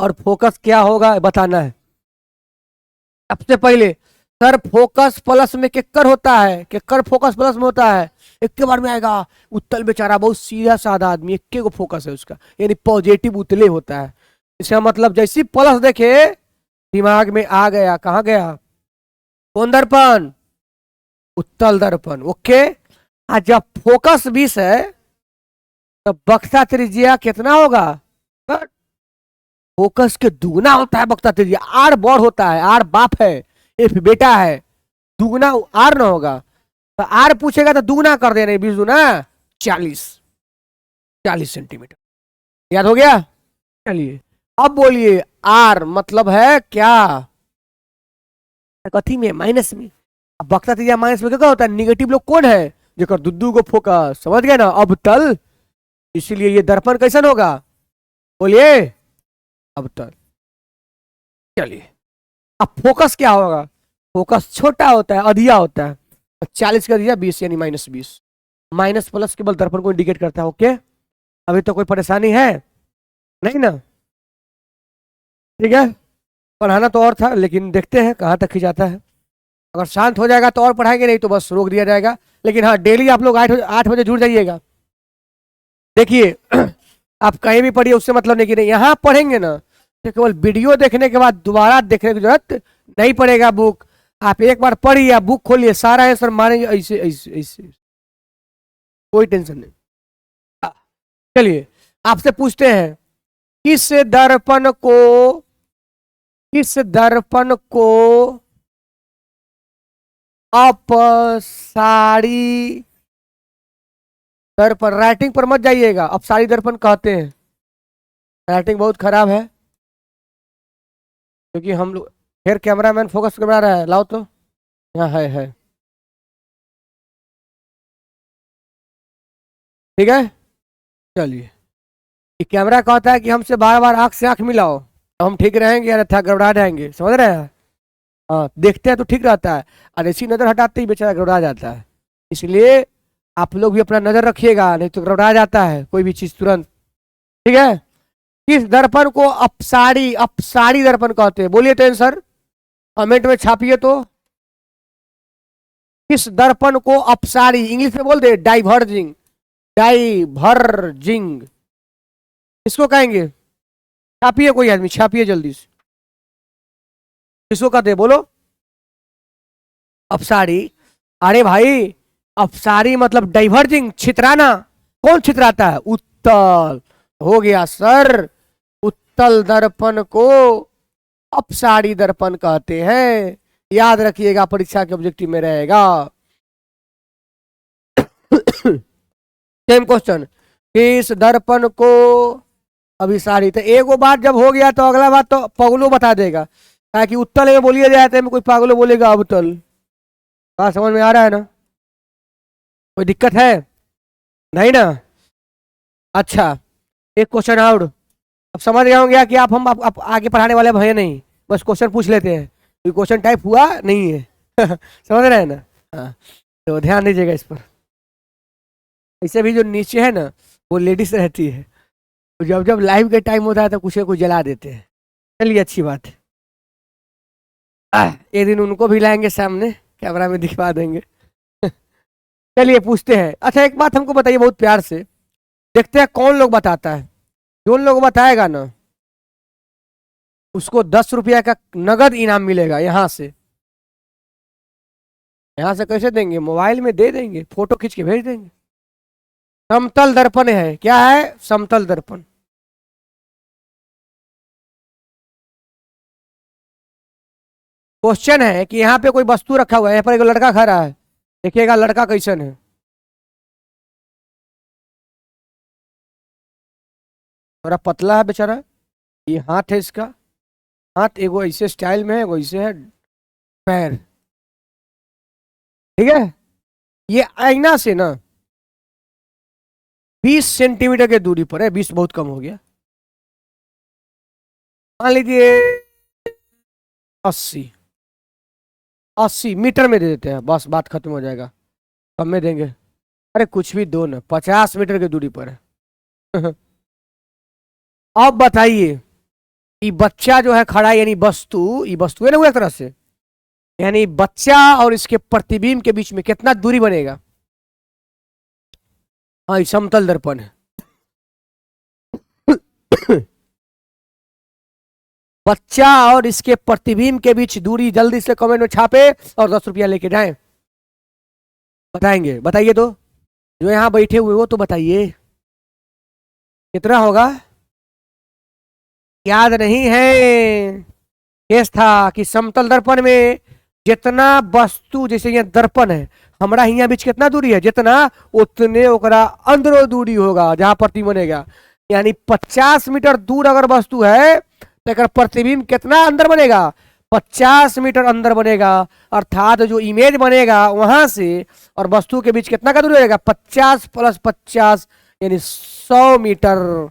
और फोकस क्या होगा बताना है। सबसे पहले सर, फोकस प्लस में केकर होता है, केकर फोकस प्लस में होता है, एक के बार में आएगा। उत्तल बेचारा बहुत सीधा साधा आदमी, एक को फोकस है उसका, यानी पॉजिटिव उतले होता है। इसका मतलब जैसे प्लस देखे दिमाग में आ गया, कहाँ गया, कौन दर्पण, उत्तल दर्पण। ओके। आज जब फोकस 20 है, तो वक्रता त्रिज्या कितना होगा, फोकस के दुगना होता है वक्रता त्रिज्या। आर बड़ होता है, आर बाप है, एफ बेटा है, दुगना आर ना होगा, तो आर पूछेगा तो दुगना कर देना, 20 दुना 40 सेंटीमीटर। याद हो गया। चलिए अब बोलिए, आर मतलब है क्या, कथी में, माइनस में। अब वक्रता त्रिज्या माइनस में क्या होता है, निगेटिव लोग कौन है, जेकर दुद्दू को फोकस, समझ गए ना, अवतल। इसीलिए ये दर्पण कैसन होगा, बोलिए अवतल। चलिए अब फोकस क्या होगा, फोकस छोटा होता है, अधिया होता है, 40 का दिया 20 यानी -20। माइनस प्लस केवल दर्पण को इंडिकेट करता है। ओके, अभी तो कोई परेशानी है नहीं ना, ठीक है। पढ़ाना तो और था, लेकिन देखते हैं कहाँ तक ही जाता है। अगर शांत हो जाएगा तो और पढ़ाएंगे, नहीं तो बस रोक दिया जाएगा। लेकिन हाँ, डेली आप लोग 8 बजे जुड़ जाइएगा। देखिए आप कहीं भी पढ़िए, उससे मतलब नहीं कि नहीं, यहाँ पढ़ेंगे ना तो केवल वीडियो देखने के बाद दोबारा देखने की जरूरत नहीं पड़ेगा। बुक आप एक बार पढ़िए, बुक खोलिए, सारा आंसर मारेंगे ऐसे ऐसे ऐसे, कोई टेंशन नहीं। चलिए आपसे पूछते हैं, किस दर्पण को, किस दर्पण को अपसारी दर्पण, राइटिंग पर मत जाइएगा, अपसारी दर्पण कहते हैं। राइटिंग बहुत खराब है, क्योंकि हम लोग, फिर कैमरामैन फोकस करवा रहा है, लाओ तो, यहाँ है, ठीक है। चलिए, ये कैमरा कहता है कि हमसे बार बार आंख से आंख मिलाओ, तो हम ठीक रहेंगे, अन्यथा गड़बड़ा जाएंगे, समझ रहे हैं। हाँ, देखते हैं तो ठीक रहता है, और ऐसी नजर हटाते ही बेचारा गड़बड़ा जाता है। इसलिए आप लोग भी अपना नजर रखिएगा, नहीं तो गड़बड़ा जाता है कोई भी चीज तुरंत, ठीक है। किस दर्पण को अपसारी, अपसारी दर्पण कहते हैं, बोलिए तो आंसर कमेंट में छापिए तो। किस दर्पण को अपसारी, इंग्लिश में बोल दे डाइवर्जिंग, डाइवर्जिंग इसको कहेंगे। छापिए कोई आदमी, छापिए जल्दी से, किसको कहते हैं बोलो, अपसारी। अरे भाई, अपसारी मतलब डाइवर्जिंग, छितराना। कौन छितराता है, उत्तल। हो गया सर, उत्तल दर्पण को अपसारी दर्पण कहते हैं। याद रखिएगा, परीक्षा के ऑब्जेक्टिव में रहेगा। सेम क्वेश्चन, किस दर्पण को अभिसारित, तो एक वो बात जब हो गया तो अगला बात तो पगलू बता देगा, ताकि उत्तल में बोलिए जाते हैं, कोई पागलो बोलेगा अवतल। बात समझ में आ रहा है ना? कोई दिक्कत है? नहीं ना? अच्छा, एक क्वेश्चन और। अब समझ गए होंगे कि आप हम आप आगे पढ़ाने वाले भैया नहीं, बस क्वेश्चन पूछ लेते हैं, कोई क्वेश्चन टाइप हुआ नहीं है। समझ रहे हैं ना? हाँ, तो ध्यान दीजिएगा इस पर। ऐसे भी जो नीचे है ना वो लेडीज रहती है, तो जब जब लाइव के टाइम होता है तो कुछ ना कुछ जला देते हैं। चलिए अच्छी बात है, एक दिन उनको भी लाएंगे सामने, कैमरा में दिखवा देंगे। चलिए पूछते हैं। अच्छा एक बात हमको बताइए बहुत प्यार से, देखते हैं कौन लोग बताता है। जो लोग बताएगा ना उसको 10 रुपया का नगद इनाम मिलेगा। यहाँ से, यहाँ से कैसे देंगे? मोबाइल में दे देंगे, फोटो खींच के भेज देंगे। समतल दर्पण है, क्या है? समतल दर्पण। क्वेश्चन है कि यहाँ पे कोई वस्तु रखा हुआ है, यहाँ पर एक लड़का खड़ा है, देखिएगा लड़का कैसन है। थोड़ा पतला है बेचारा, ये हाथ है इसका, हाथ एगो ऐसे स्टाइल में है, एगो ऐसे है पैर, ठीक है। ये आईना से ना 20 सेंटीमीटर की दूरी पर है, 20 बहुत कम हो गया, मान लीजिए 80, 80 मीटर में दे देते हैं, बस बात खत्म हो जाएगा। कम में देंगे? अरे कुछ भी दो ना, 50 मीटर की दूरी पर है। अब बताइए कि बच्चा जो है खड़ा, यानी वस्तु, ये वस्तु है ना वो एक तरह से, यानी बच्चा और इसके प्रतिबिंब के बीच में कितना दूरी बनेगा? हाँ, ये समतल दर्पण है। बच्चा और इसके प्रतिबिंब के बीच दूरी जल्दी से कमेंट में छापे और 10 रुपया लेके जाएं। बताएंगे? बताइए तो, जो यहाँ बैठे हुए वो तो बताइए कितना होगा? याद नहीं है? केस था कि समतल दर्पण में जितना वस्तु, जैसे ये दर्पण है, हमारा यहाँ बीच कितना दूरी है, जितना उतने ओकरा अंदर दूरी होगा जहां प्रतिबिंब बनेगा। यानी 50 मीटर दूर अगर वस्तु है तो एक प्रतिबिंब कितना अंदर बनेगा? 50 मीटर अंदर बनेगा। अर्थात जो इमेज बनेगा वहां से और वस्तु के बीच कितना का दूरी रहेगा? 50 + 50 यानी 100 मीटर।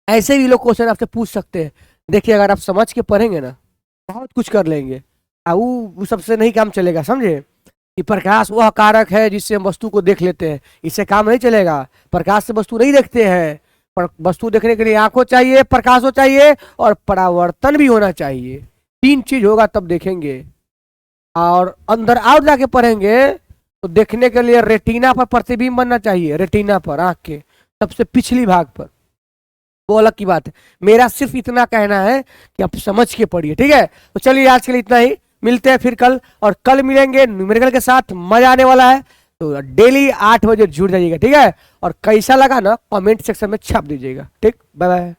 ऐसे भी लोग क्वेश्चन आपसे पूछ सकते हैं। देखिए अगर आप समझ के पढ़ेंगे ना बहुत कुछ कर लेंगे। वो सबसे नहीं काम चलेगा, समझे? कि प्रकाश वह कारक है जिससे हम वस्तु को देख लेते हैं, इससे काम नहीं चलेगा। प्रकाश से वस्तु नहीं देखते हैं, पर वस्तु देखने के लिए आंखों चाहिए, प्रकाश हो चाहिए और परावर्तन भी होना चाहिए। 3 चीज होगा तब देखेंगे। और अंदर और जाके पढ़ेंगे तो देखने के लिए रेटिना पर प्रतिबिंब बनना चाहिए, रेटिना पर, आंख के सबसे पिछली भाग पर, वो अलग की बात है। मेरा सिर्फ इतना कहना है कि आप समझ के पढ़िए, ठीक है? तो चलिए आज के लिए इतना ही, मिलते हैं फिर कल, और कल मिलेंगे न्यूमेरिकल के साथ, मजा आने वाला है। तो डेली 8 बजे जुड़ जाइएगा, ठीक है? और कैसा लगा ना कमेंट सेक्शन में छाप दीजिएगा, ठीक? Bye bye.